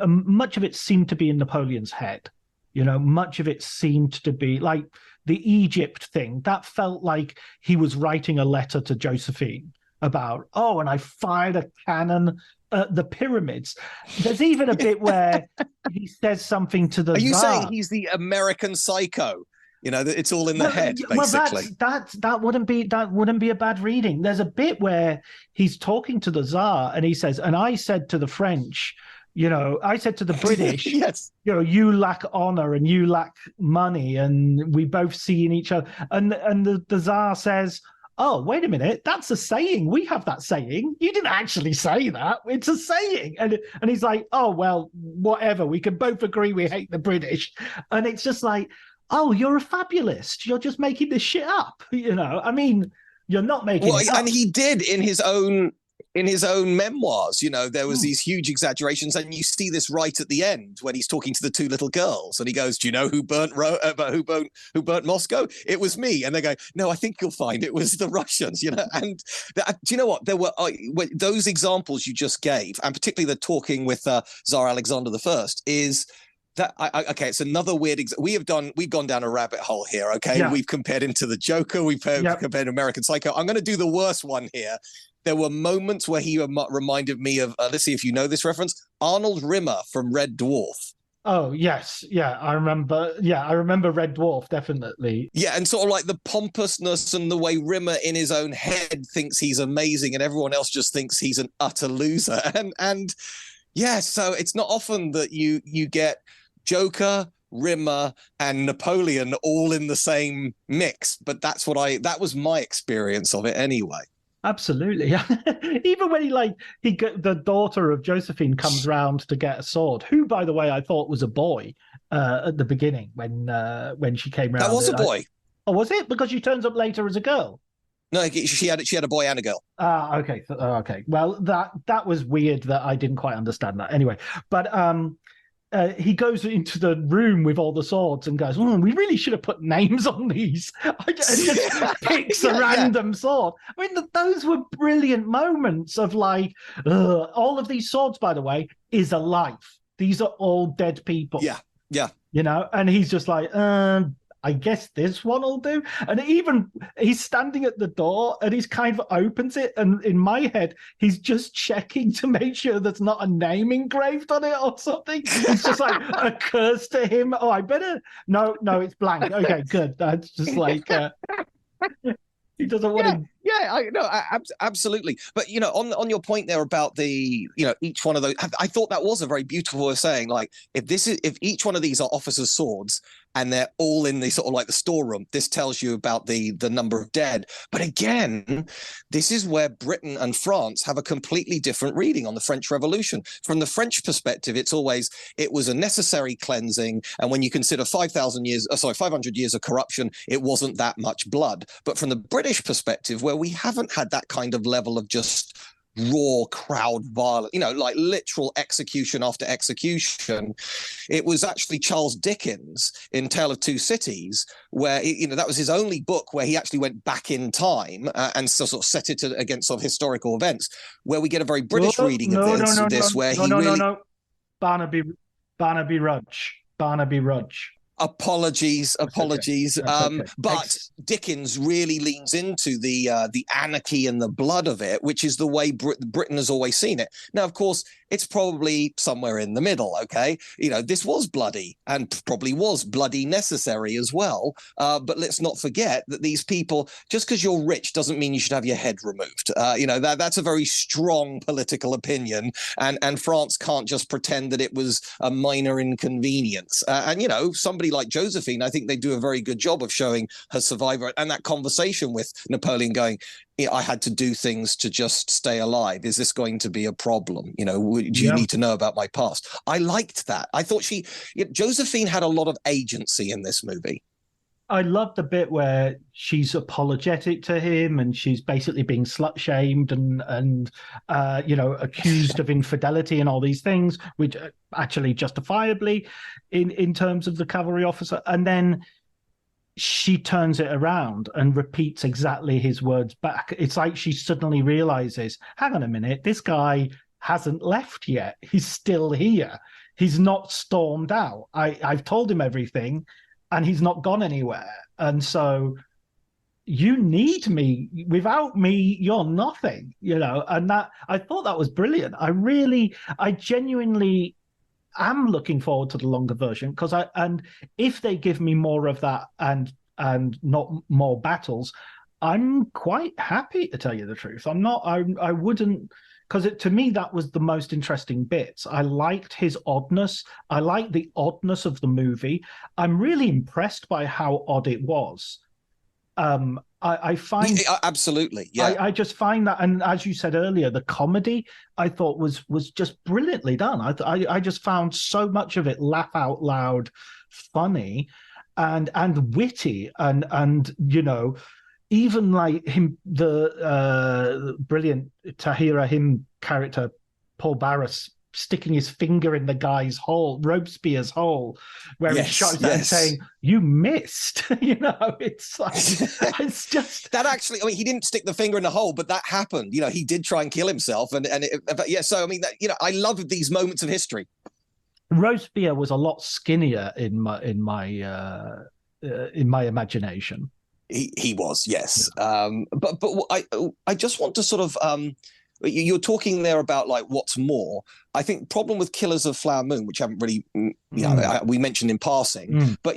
much of it seemed to be in Napoleon's head. Much of it seemed to be like the Egypt thing. That felt like he was writing a letter to Josephine about, and I fired a cannon at the pyramids. There's even a bit where he says something to the Tsar. Are you saying he's the American Psycho? That it's all in the head, basically. Well, that wouldn't be a bad reading. There's a bit where he's talking to the Tsar and he says, and I said to the French, I said to the British, yes, you lack honor and you lack money, and we both see in each other. And the Tsar says, oh, wait a minute, that's a saying. We have that saying. You didn't actually say that. It's a saying. And he's like, oh, well, whatever. We can both agree we hate the British. And it's just like, oh, you're a fabulist. You're just making this shit up. I mean, you're not making it up. And he did in his own memoirs. There was these huge exaggerations, and you see this right at the end when he's talking to the two little girls, and he goes, "Do you know who burnt Moscow? It was me." And they go, "No, I think you'll find it was the Russians." And do you know what? There were those examples you just gave, and particularly the talking with Tsar Alexander I is. Okay, it's another weird. We've gone down a rabbit hole here. Okay, yeah. We've compared him to the Joker. We've compared American Psycho. I'm going to do the worst one here. There were moments where he reminded me of. Let's see if you know this reference. Arnold Rimmer from Red Dwarf. Oh yes, yeah, I remember. Yeah, I remember Red Dwarf definitely. Yeah, and sort of like the pompousness and the way Rimmer in his own head thinks he's amazing, and everyone else just thinks he's an utter loser. And yeah, so it's not often that you get Joker, Rimmer, and Napoleon all in the same mix, but that was my experience of it anyway. Absolutely. Even when the daughter of Josephine comes round to get a sword, who, by the way, I thought was a boy at the beginning when she came round. That was a boy. Was it? Because she turns up later as a girl. No, she had a boy and a girl. Okay. Okay. Well, that was weird that I didn't quite understand that. Anyway, but he goes into the room with all the swords and goes, we really should have put names on these. And just picks a random sword. I mean, those were brilliant moments of like, all of these swords, by the way, is a life. These are all dead people. Yeah, yeah. You know, and he's just like, I guess this one will do. And even he's standing at the door and he's kind of opens it. And in my head, he's just checking to make sure there's not a name engraved on it or something. It's just like occurs to him. Oh, I better. No, it's blank. Okay, good. That's just like he doesn't want to. Yeah, I know, absolutely. But on your point there about the each one of those, I thought that was a very beautiful way of saying, like, if each one of these are officers' swords and they're all in the sort of like the storeroom, this tells you about the number of dead. But again, this is where Britain and France have a completely different reading on the French Revolution. From the French perspective, it was a necessary cleansing, and when you consider 500 years of corruption, it wasn't that much blood. But from the British perspective, where we haven't had that kind of level of just raw crowd violence, like literal execution after execution. It was actually Charles Dickens in Tale of Two Cities, where that was his only book where he actually went back in time and sort of set it against sort of historical events, where we get a very British reading of this. Barnaby Rudge. Apologies. Okay. But Dickens really leans into the anarchy and the blood of it, which is the way Britain has always seen it. Now, of course, it's probably somewhere in the middle, okay? This was bloody and probably was bloody necessary as well. But let's not forget that these people, just because you're rich doesn't mean you should have your head removed. That's a very strong political opinion. And France can't just pretend that it was a minor inconvenience. Somebody like Josephine, I think they do a very good job of showing her survivor and that conversation with Napoleon going, I had to do things to just stay alive. Is this going to be a problem? Do you need to know about my past? I liked that. I thought Josephine had a lot of agency in this movie. I love the bit where she's apologetic to him and she's basically being slut-shamed and accused of infidelity and all these things, which actually justifiably in terms of the cavalry officer. And then she turns it around and repeats exactly his words back. It's like she suddenly realizes, hang on a minute, this guy hasn't left yet. He's still here. He's not stormed out. I've told him everything, and he's not gone anywhere. And so you need me. Without me, you're nothing, and that, I thought that was brilliant. I genuinely am looking forward to the longer version, and if they give me more of that and not more battles, I'm quite happy, to tell you the truth. I wouldn't, because to me, that was the most interesting bits. I liked his oddness. I liked the oddness of the movie. I'm really impressed by how odd it was. I find absolutely, yeah. I just find that, and as you said earlier, the comedy I thought was just brilliantly done. I just found so much of it laugh out loud, funny, and witty, and even like him, the brilliant Tahira character, Paul Barras, sticking his finger in the guy's hole, Robespierre's hole, where he shots at and saying, "You missed." It's like, it's just that actually. I mean, he didn't stick the finger in the hole, but that happened. He did try and kill himself, So I mean, I love these moments of history. Robespierre was a lot skinnier in my imagination. He was, yes. But I just want to sort of you're talking there about like what's more. I think problem with Killers of Flower Moon, which I haven't really, we mentioned in passing, but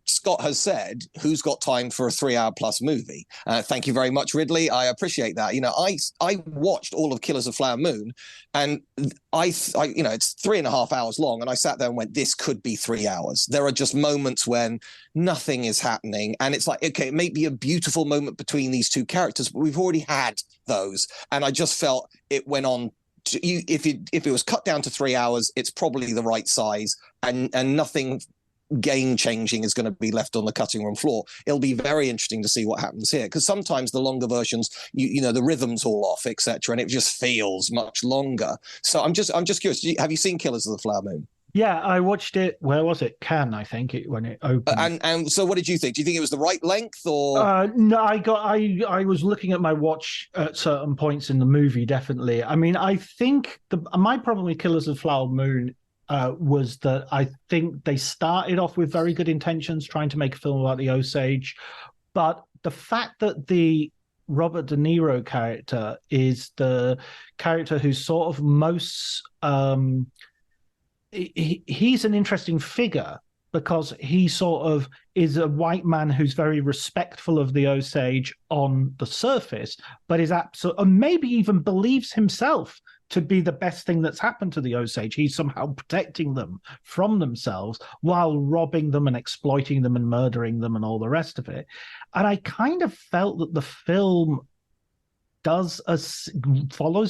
Scott has said, who's got time for a 3-hour plus movie? Thank you very much, Ridley. I appreciate that. I watched all of Killers of Flower Moon, and I it's 3.5 hours long, and I sat there and went, this could be 3 hours. There are just moments when nothing is happening, and it's like, okay, it may be a beautiful moment between these two characters, but we've already had those, and I just felt it went on. If it was cut down to 3 hours, it's probably the right size, and nothing game-changing is going to be left on the cutting room floor. It'll be very interesting to see what happens here, because sometimes the longer versions, the rhythm's all off, etc., and it just feels much longer. So I'm just curious. Have you seen Killers of the Flower Moon? Yeah, I watched it. Where was it? Cannes, I think, when it opened. And so, what did you think? Do you think it was the right length, or No, I was looking at my watch at certain points in the movie. Definitely. I mean, I think my problem with Killers of the Flower Moon was that I think they started off with very good intentions, trying to make a film about the Osage, but the fact that the Robert De Niro character is the character who's sort of most he's an interesting figure, because he sort of is a white man who's very respectful of the Osage on the surface, but is absolutely, and maybe even believes himself to be the best thing that's happened to the Osage. He's somehow protecting them from themselves while robbing them and exploiting them and murdering them and all the rest of it. And I kind of felt that the film follows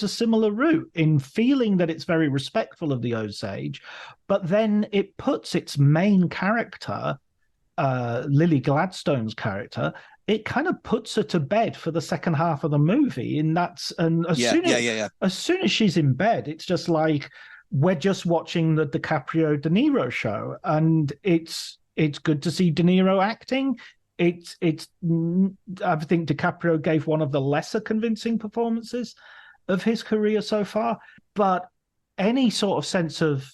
a similar route in feeling that it's very respectful of the Osage, but then it puts its main character, Lily Gladstone's character, it kind of puts her to bed for the second half of the movie. As soon as she's in bed, it's just like we're just watching the DiCaprio De Niro show, and it's good to see De Niro acting. I think DiCaprio gave one of the lesser convincing performances of his career so far, but any sort of sense of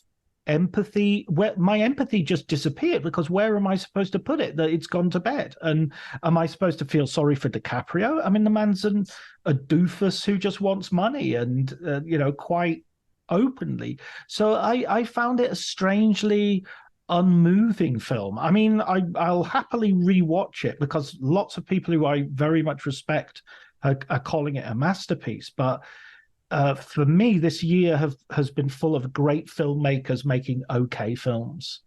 empathy, my empathy just disappeared, because where am I supposed to put it? That it's gone to bed. And am I supposed to feel sorry for DiCaprio? I mean, the man's a doofus who just wants money, and quite openly. So I found it a strangely unmoving film. I mean, I'll happily rewatch it, because lots of people who I very much respect are calling it a masterpiece. But for me, this year has been full of great filmmakers making okay films.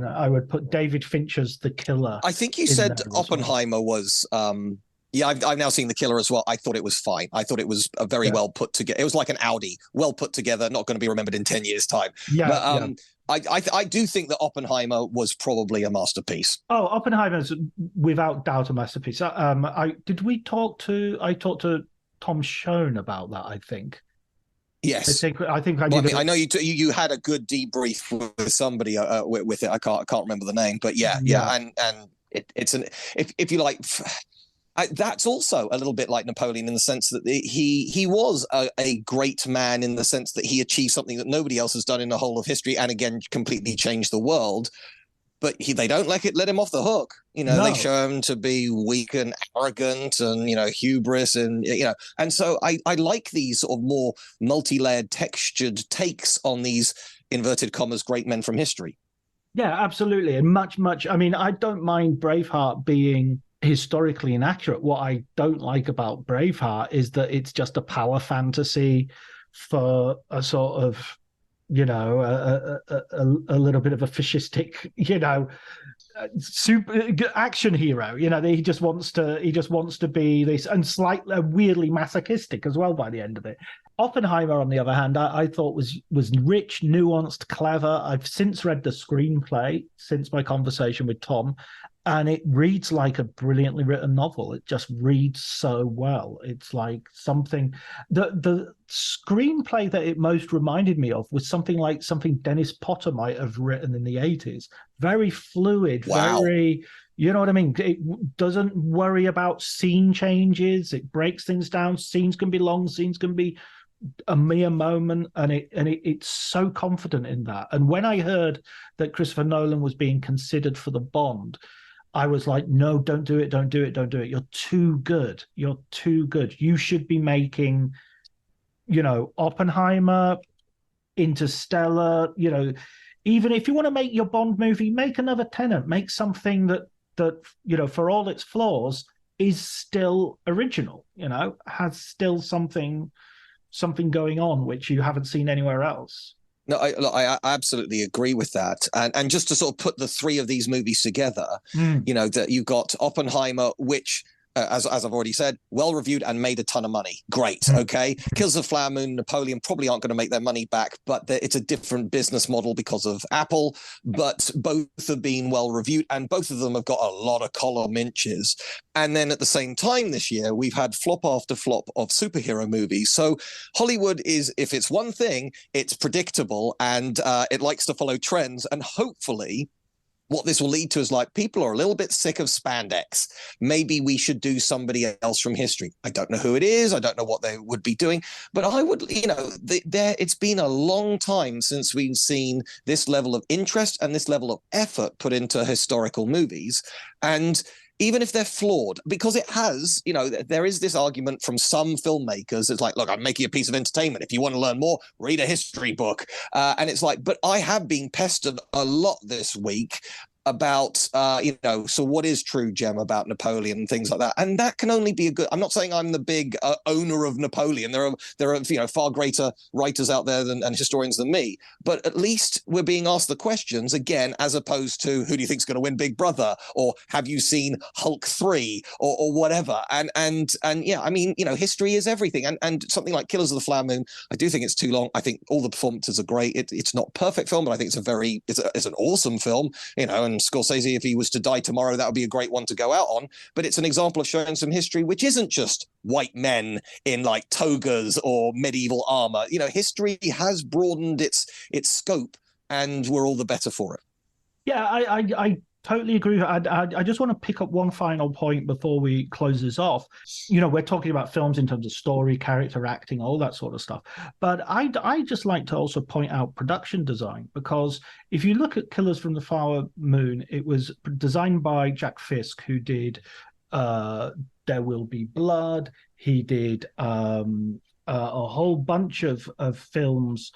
I would put David Fincher's The Killer. I think you said Oppenheimer was. I've now seen The Killer as well. I thought it was fine. I thought it was a very well put together. It was like an Audi, well put together, not going to be remembered in 10 years' time. I do think that Oppenheimer was probably a masterpiece. Oh, Oppenheimer's without doubt a masterpiece. I talked to Tom Schoen about that, I think. Yes, I think I did. I know you had a good debrief with somebody with it. I can't remember the name, but and it's if you like. That's also a little bit like Napoleon, in the sense that he was a great man, in the sense that he achieved something that nobody else has done in the whole of history, and again completely changed the world. But they don't let him off the hook. They show him to be weak and arrogant and hubris, and and so I like these sort of more multi-layered, textured takes on these inverted commas great men from history. Yeah, absolutely, and much. I mean, I don't mind Braveheart being historically inaccurate. What I don't like about Braveheart is that it's just a power fantasy for a sort of a little bit of a fascistic super action hero. He just wants to be this, and slightly weirdly masochistic as well by the end of it. Oppenheimer, on the other hand, I thought was rich, nuanced, clever. I've since read the screenplay since my conversation with Tom, and it reads like a brilliantly written novel. It just reads so well. It's like something. The screenplay that it most reminded me of was something Dennis Potter might have written in the 80s. Very fluid, very, you know what I mean? It doesn't worry about scene changes. It breaks things down. Scenes can be long, scenes can be a mere moment, and it's so confident in that. And when I heard that Christopher Nolan was being considered for the Bond, I was like, no, don't do it. You're too good. You should be making, Oppenheimer, Interstellar, even if you want to make your Bond movie, make another Tenet, make something that for all its flaws is still original, has still something going on which you haven't seen anywhere else. No, I absolutely agree with that. And just to sort of put the three of these movies together, that you've got Oppenheimer, which as I've already said, well-reviewed and made a ton of money. Great, okay? Killers of the Flower Moon, Napoleon probably aren't going to make their money back, but it's a different business model because of Apple, but both have been well-reviewed, and both of them have got a lot of column inches. And then at the same time this year, we've had flop after flop of superhero movies. So Hollywood is, if it's one thing, it's predictable, and it likes to follow trends, and hopefully what this will lead to is like people are a little bit sick of spandex. Maybe we should do somebody else from history. I don't know who it is. I don't know what they would be doing, but I would, it's been a long time since we've seen this level of interest and this level of effort put into historical movies. And even if they're flawed, because it has, there is this argument from some filmmakers. It's like, look, I'm making a piece of entertainment. If you want to learn more, read a history book. And it's like, but I have been pestered a lot this week about, so what is true, Jem, about Napoleon and things like that. And that can only be a good, I'm not saying I'm the big owner of Napoleon. There are far greater writers out there and historians than me, but at least we're being asked the questions again, as opposed to who do you think is going to win Big Brother, or have you seen Hulk 3 or whatever. And yeah, I mean, history is everything. And something like Killers of the Flower Moon, I do think it's too long. I think all the performances are great. It's not a perfect film, but I think it's an awesome film, and Scorsese, if he was to die tomorrow, that would be a great one to go out on. But it's an example of showing some history, which isn't just white men in like togas or medieval armor. History has broadened its scope, and we're all the better for it. Yeah, I totally agree. I just want to pick up one final point before we close this off. We're talking about films in terms of story, character acting, all that sort of stuff. But I just like to also point out production design, because if you look at Killers from the Flower Moon, it was designed by Jack Fisk, who did There Will Be Blood. He did a whole bunch of films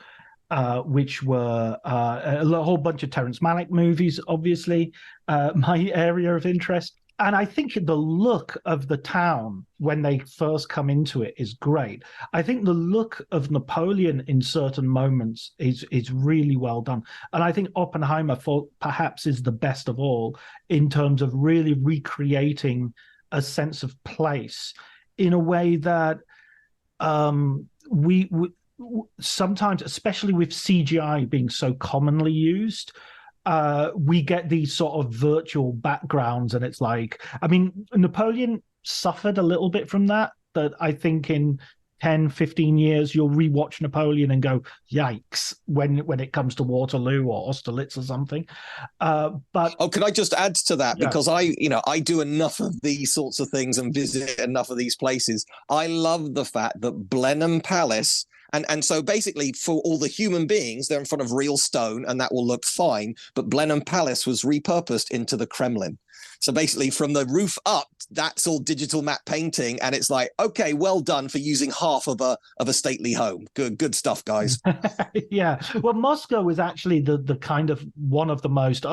which were a whole bunch of Terrence Malick movies, obviously, my area of interest. And I think the look of the town when they first come into it is great. I think the look of Napoleon in certain moments is really well done. And I think Oppenheimer perhaps is the best of all in terms of really recreating a sense of place in a way that we sometimes, especially with CGI being so commonly used, we get these sort of virtual backgrounds, and it's like, I mean, Napoleon suffered a little bit from that I think in 10, 15 years, you'll rewatch Napoleon and go, yikes, when it comes to Waterloo or Austerlitz or something. But can I just add to that? Yeah. Because I do enough of these sorts of things and visit enough of these places. I love the fact that Blenheim Palace, and so basically for all the human beings, they're in front of real stone and that will look fine. But Blenheim Palace was repurposed into the Kremlin. So basically from the roof up, that's all digital matte painting. And it's like, okay, well done for using half of a stately home. Good stuff, guys. Yeah. Well, Moscow is actually the kind of one of the most,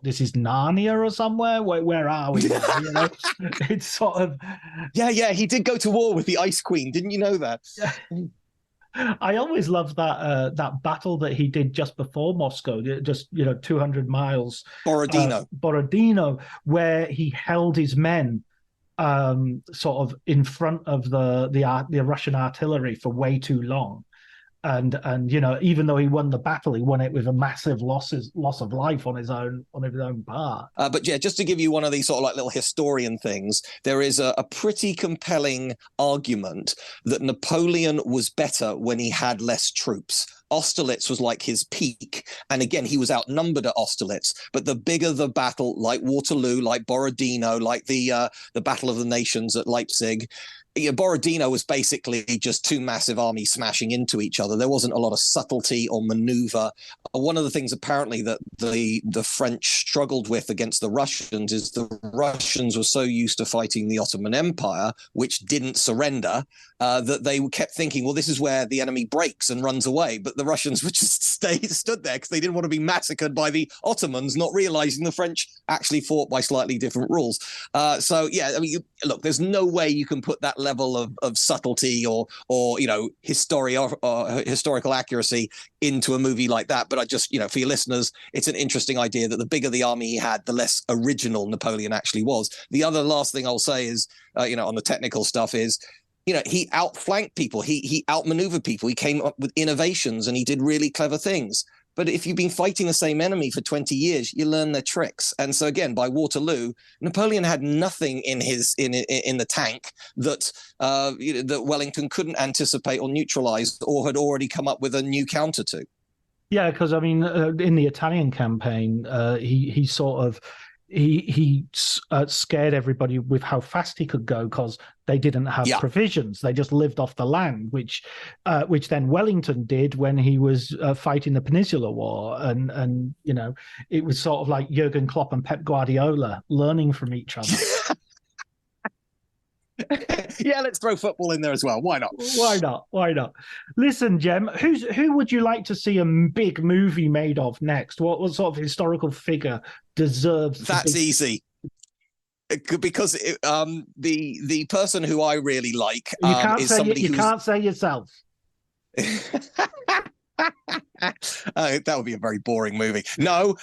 this is Narnia or somewhere? Where are we? It's sort of... Yeah. He did go to war with the Ice Queen. Didn't you know that? I always loved that battle that he did just before Moscow, just 200 miles. Borodino, where he held his men sort of in front of the Russian artillery for way too long, and even though he won the battle, he won it with a massive loss of life on his own part. But yeah, just to give you one of these sort of like little historian things, there is a pretty compelling argument that Napoleon was better when he had less troops. Austerlitz was like his peak. And again, he was outnumbered at Austerlitz. But the bigger the battle, like Waterloo, like Borodino, like the Battle of the Nations at Leipzig, Borodino was basically just two massive armies smashing into each other. There wasn't a lot of subtlety or maneuver. One of the things apparently that the French struggled with against the Russians is the Russians were so used to fighting the Ottoman Empire, which didn't surrender, that they kept thinking, well, this is where the enemy breaks and runs away. But the Russians would just stood there because they didn't want to be massacred by the Ottomans, not realizing the French actually fought by slightly different rules. So, yeah, I mean, look, there's no way you can put that level of subtlety or historical accuracy into a movie like that. But I just, for your listeners, it's an interesting idea that the bigger the army he had, the less original Napoleon actually was. The other last thing I'll say is, on the technical stuff is, he outflanked people. He outmaneuvered people. He came up with innovations and he did really clever things. But if you've been fighting the same enemy for 20 years, you learn their tricks. And so again, by Waterloo, Napoleon had nothing in the tank that that Wellington couldn't anticipate or neutralize or had already come up with a new counter to. Yeah, because I mean, in the Italian campaign, he scared everybody with how fast he could go because they didn't have provisions. They just lived off the land, which then Wellington did when he was fighting the Peninsular War. And it was sort of like Jurgen Klopp and Pep Guardiola learning from each other. Yeah, let's throw football in there as well. Why not? Why not? Listen, Jem, who would you like to see a big movie made of next? What sort of historical figure deserves? That's easy. Because the person who I really like is somebody you can't say yourself. That would be a very boring movie. No,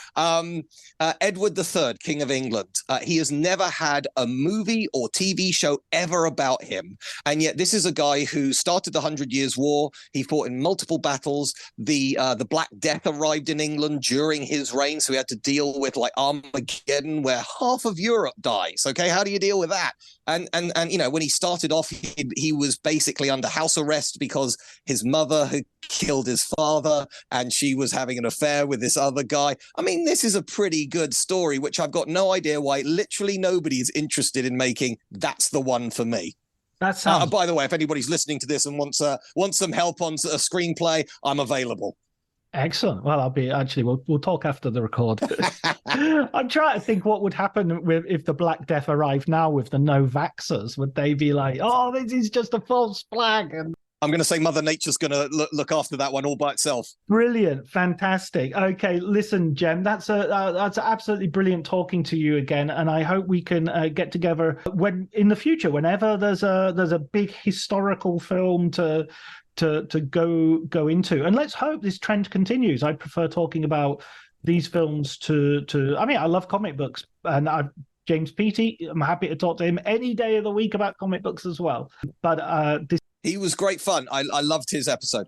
Edward III, King of England. He has never had a movie or TV show ever about him. And yet this is a guy who started the 100 Years' War. He fought in multiple battles. The Black Death arrived in England during his reign. So he had to deal with like Armageddon, where half of Europe dies. Okay, how do you deal with that? And when he started off, he was basically under house arrest because his mother had killed his father and she was having an affair with this other guy. I mean, this is a pretty good story, which I've got no idea why literally nobody is interested in making. That's the one for me. That sounds... by the way, if anybody's listening to this and wants some help on a screenplay, I'm available. Excellent. Well, we'll talk after the record. I'm trying to think what would happen if the Black Death arrived now with the no-vaxxers. Would they be like, oh, this is just a false flag? And I'm going to say Mother Nature's going to look after that one all by itself. Brilliant. Fantastic. Okay, listen, Jem, that's absolutely brilliant talking to you again. And I hope we can get together in the future, whenever there's a big historical film to go into. And let's hope this trend continues. I prefer talking about these films to I mean, I love comic books, and James Peaty, I'm happy to talk to him any day of the week about comic books as well. But he was great fun. I loved his episode.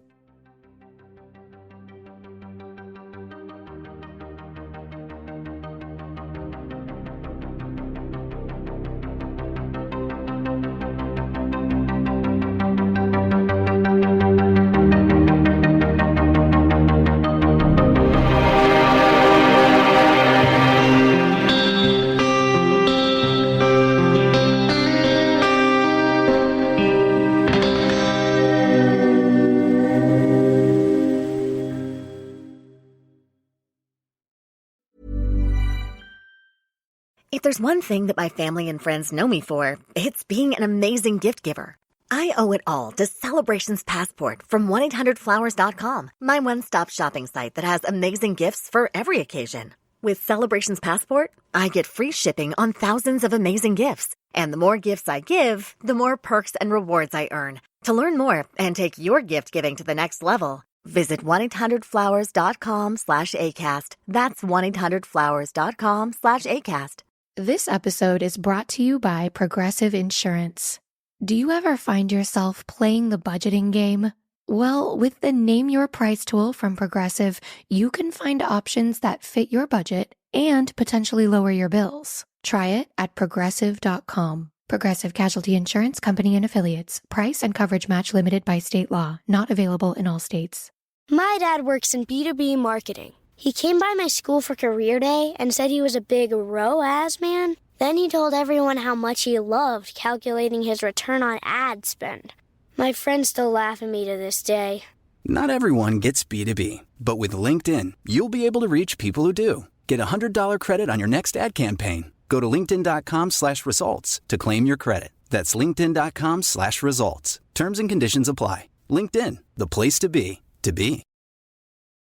If there's one thing that my family and friends know me for, it's being an amazing gift giver. I owe it all to Celebrations Passport from 1-800-Flowers.com, my one-stop shopping site that has amazing gifts for every occasion. With Celebrations Passport, I get free shipping on thousands of amazing gifts. And the more gifts I give, the more perks and rewards I earn. To learn more and take your gift giving to the next level, visit 1-800-Flowers.com/ACAST. That's 1-800-Flowers.com/ACAST. This episode is brought to you by Progressive Insurance. Do you ever find yourself playing the budgeting game? Well, with the Name Your Price tool from Progressive, you can find options that fit your budget and potentially lower your bills. Try it at Progressive.com. Progressive Casualty Insurance Company and Affiliates. Price and coverage match limited by state law. Not available in all states. My dad works in B2B marketing. He came by my school for career day and said he was a big ROAS man. Then he told everyone how much he loved calculating his return on ad spend. My friends still laugh at me to this day. Not everyone gets B2B, but with LinkedIn, you'll be able to reach people who do. Get $100 credit on your next ad campaign. Go to linkedin.com/results to claim your credit. That's linkedin.com/results. Terms and conditions apply. LinkedIn, the place to be, to be.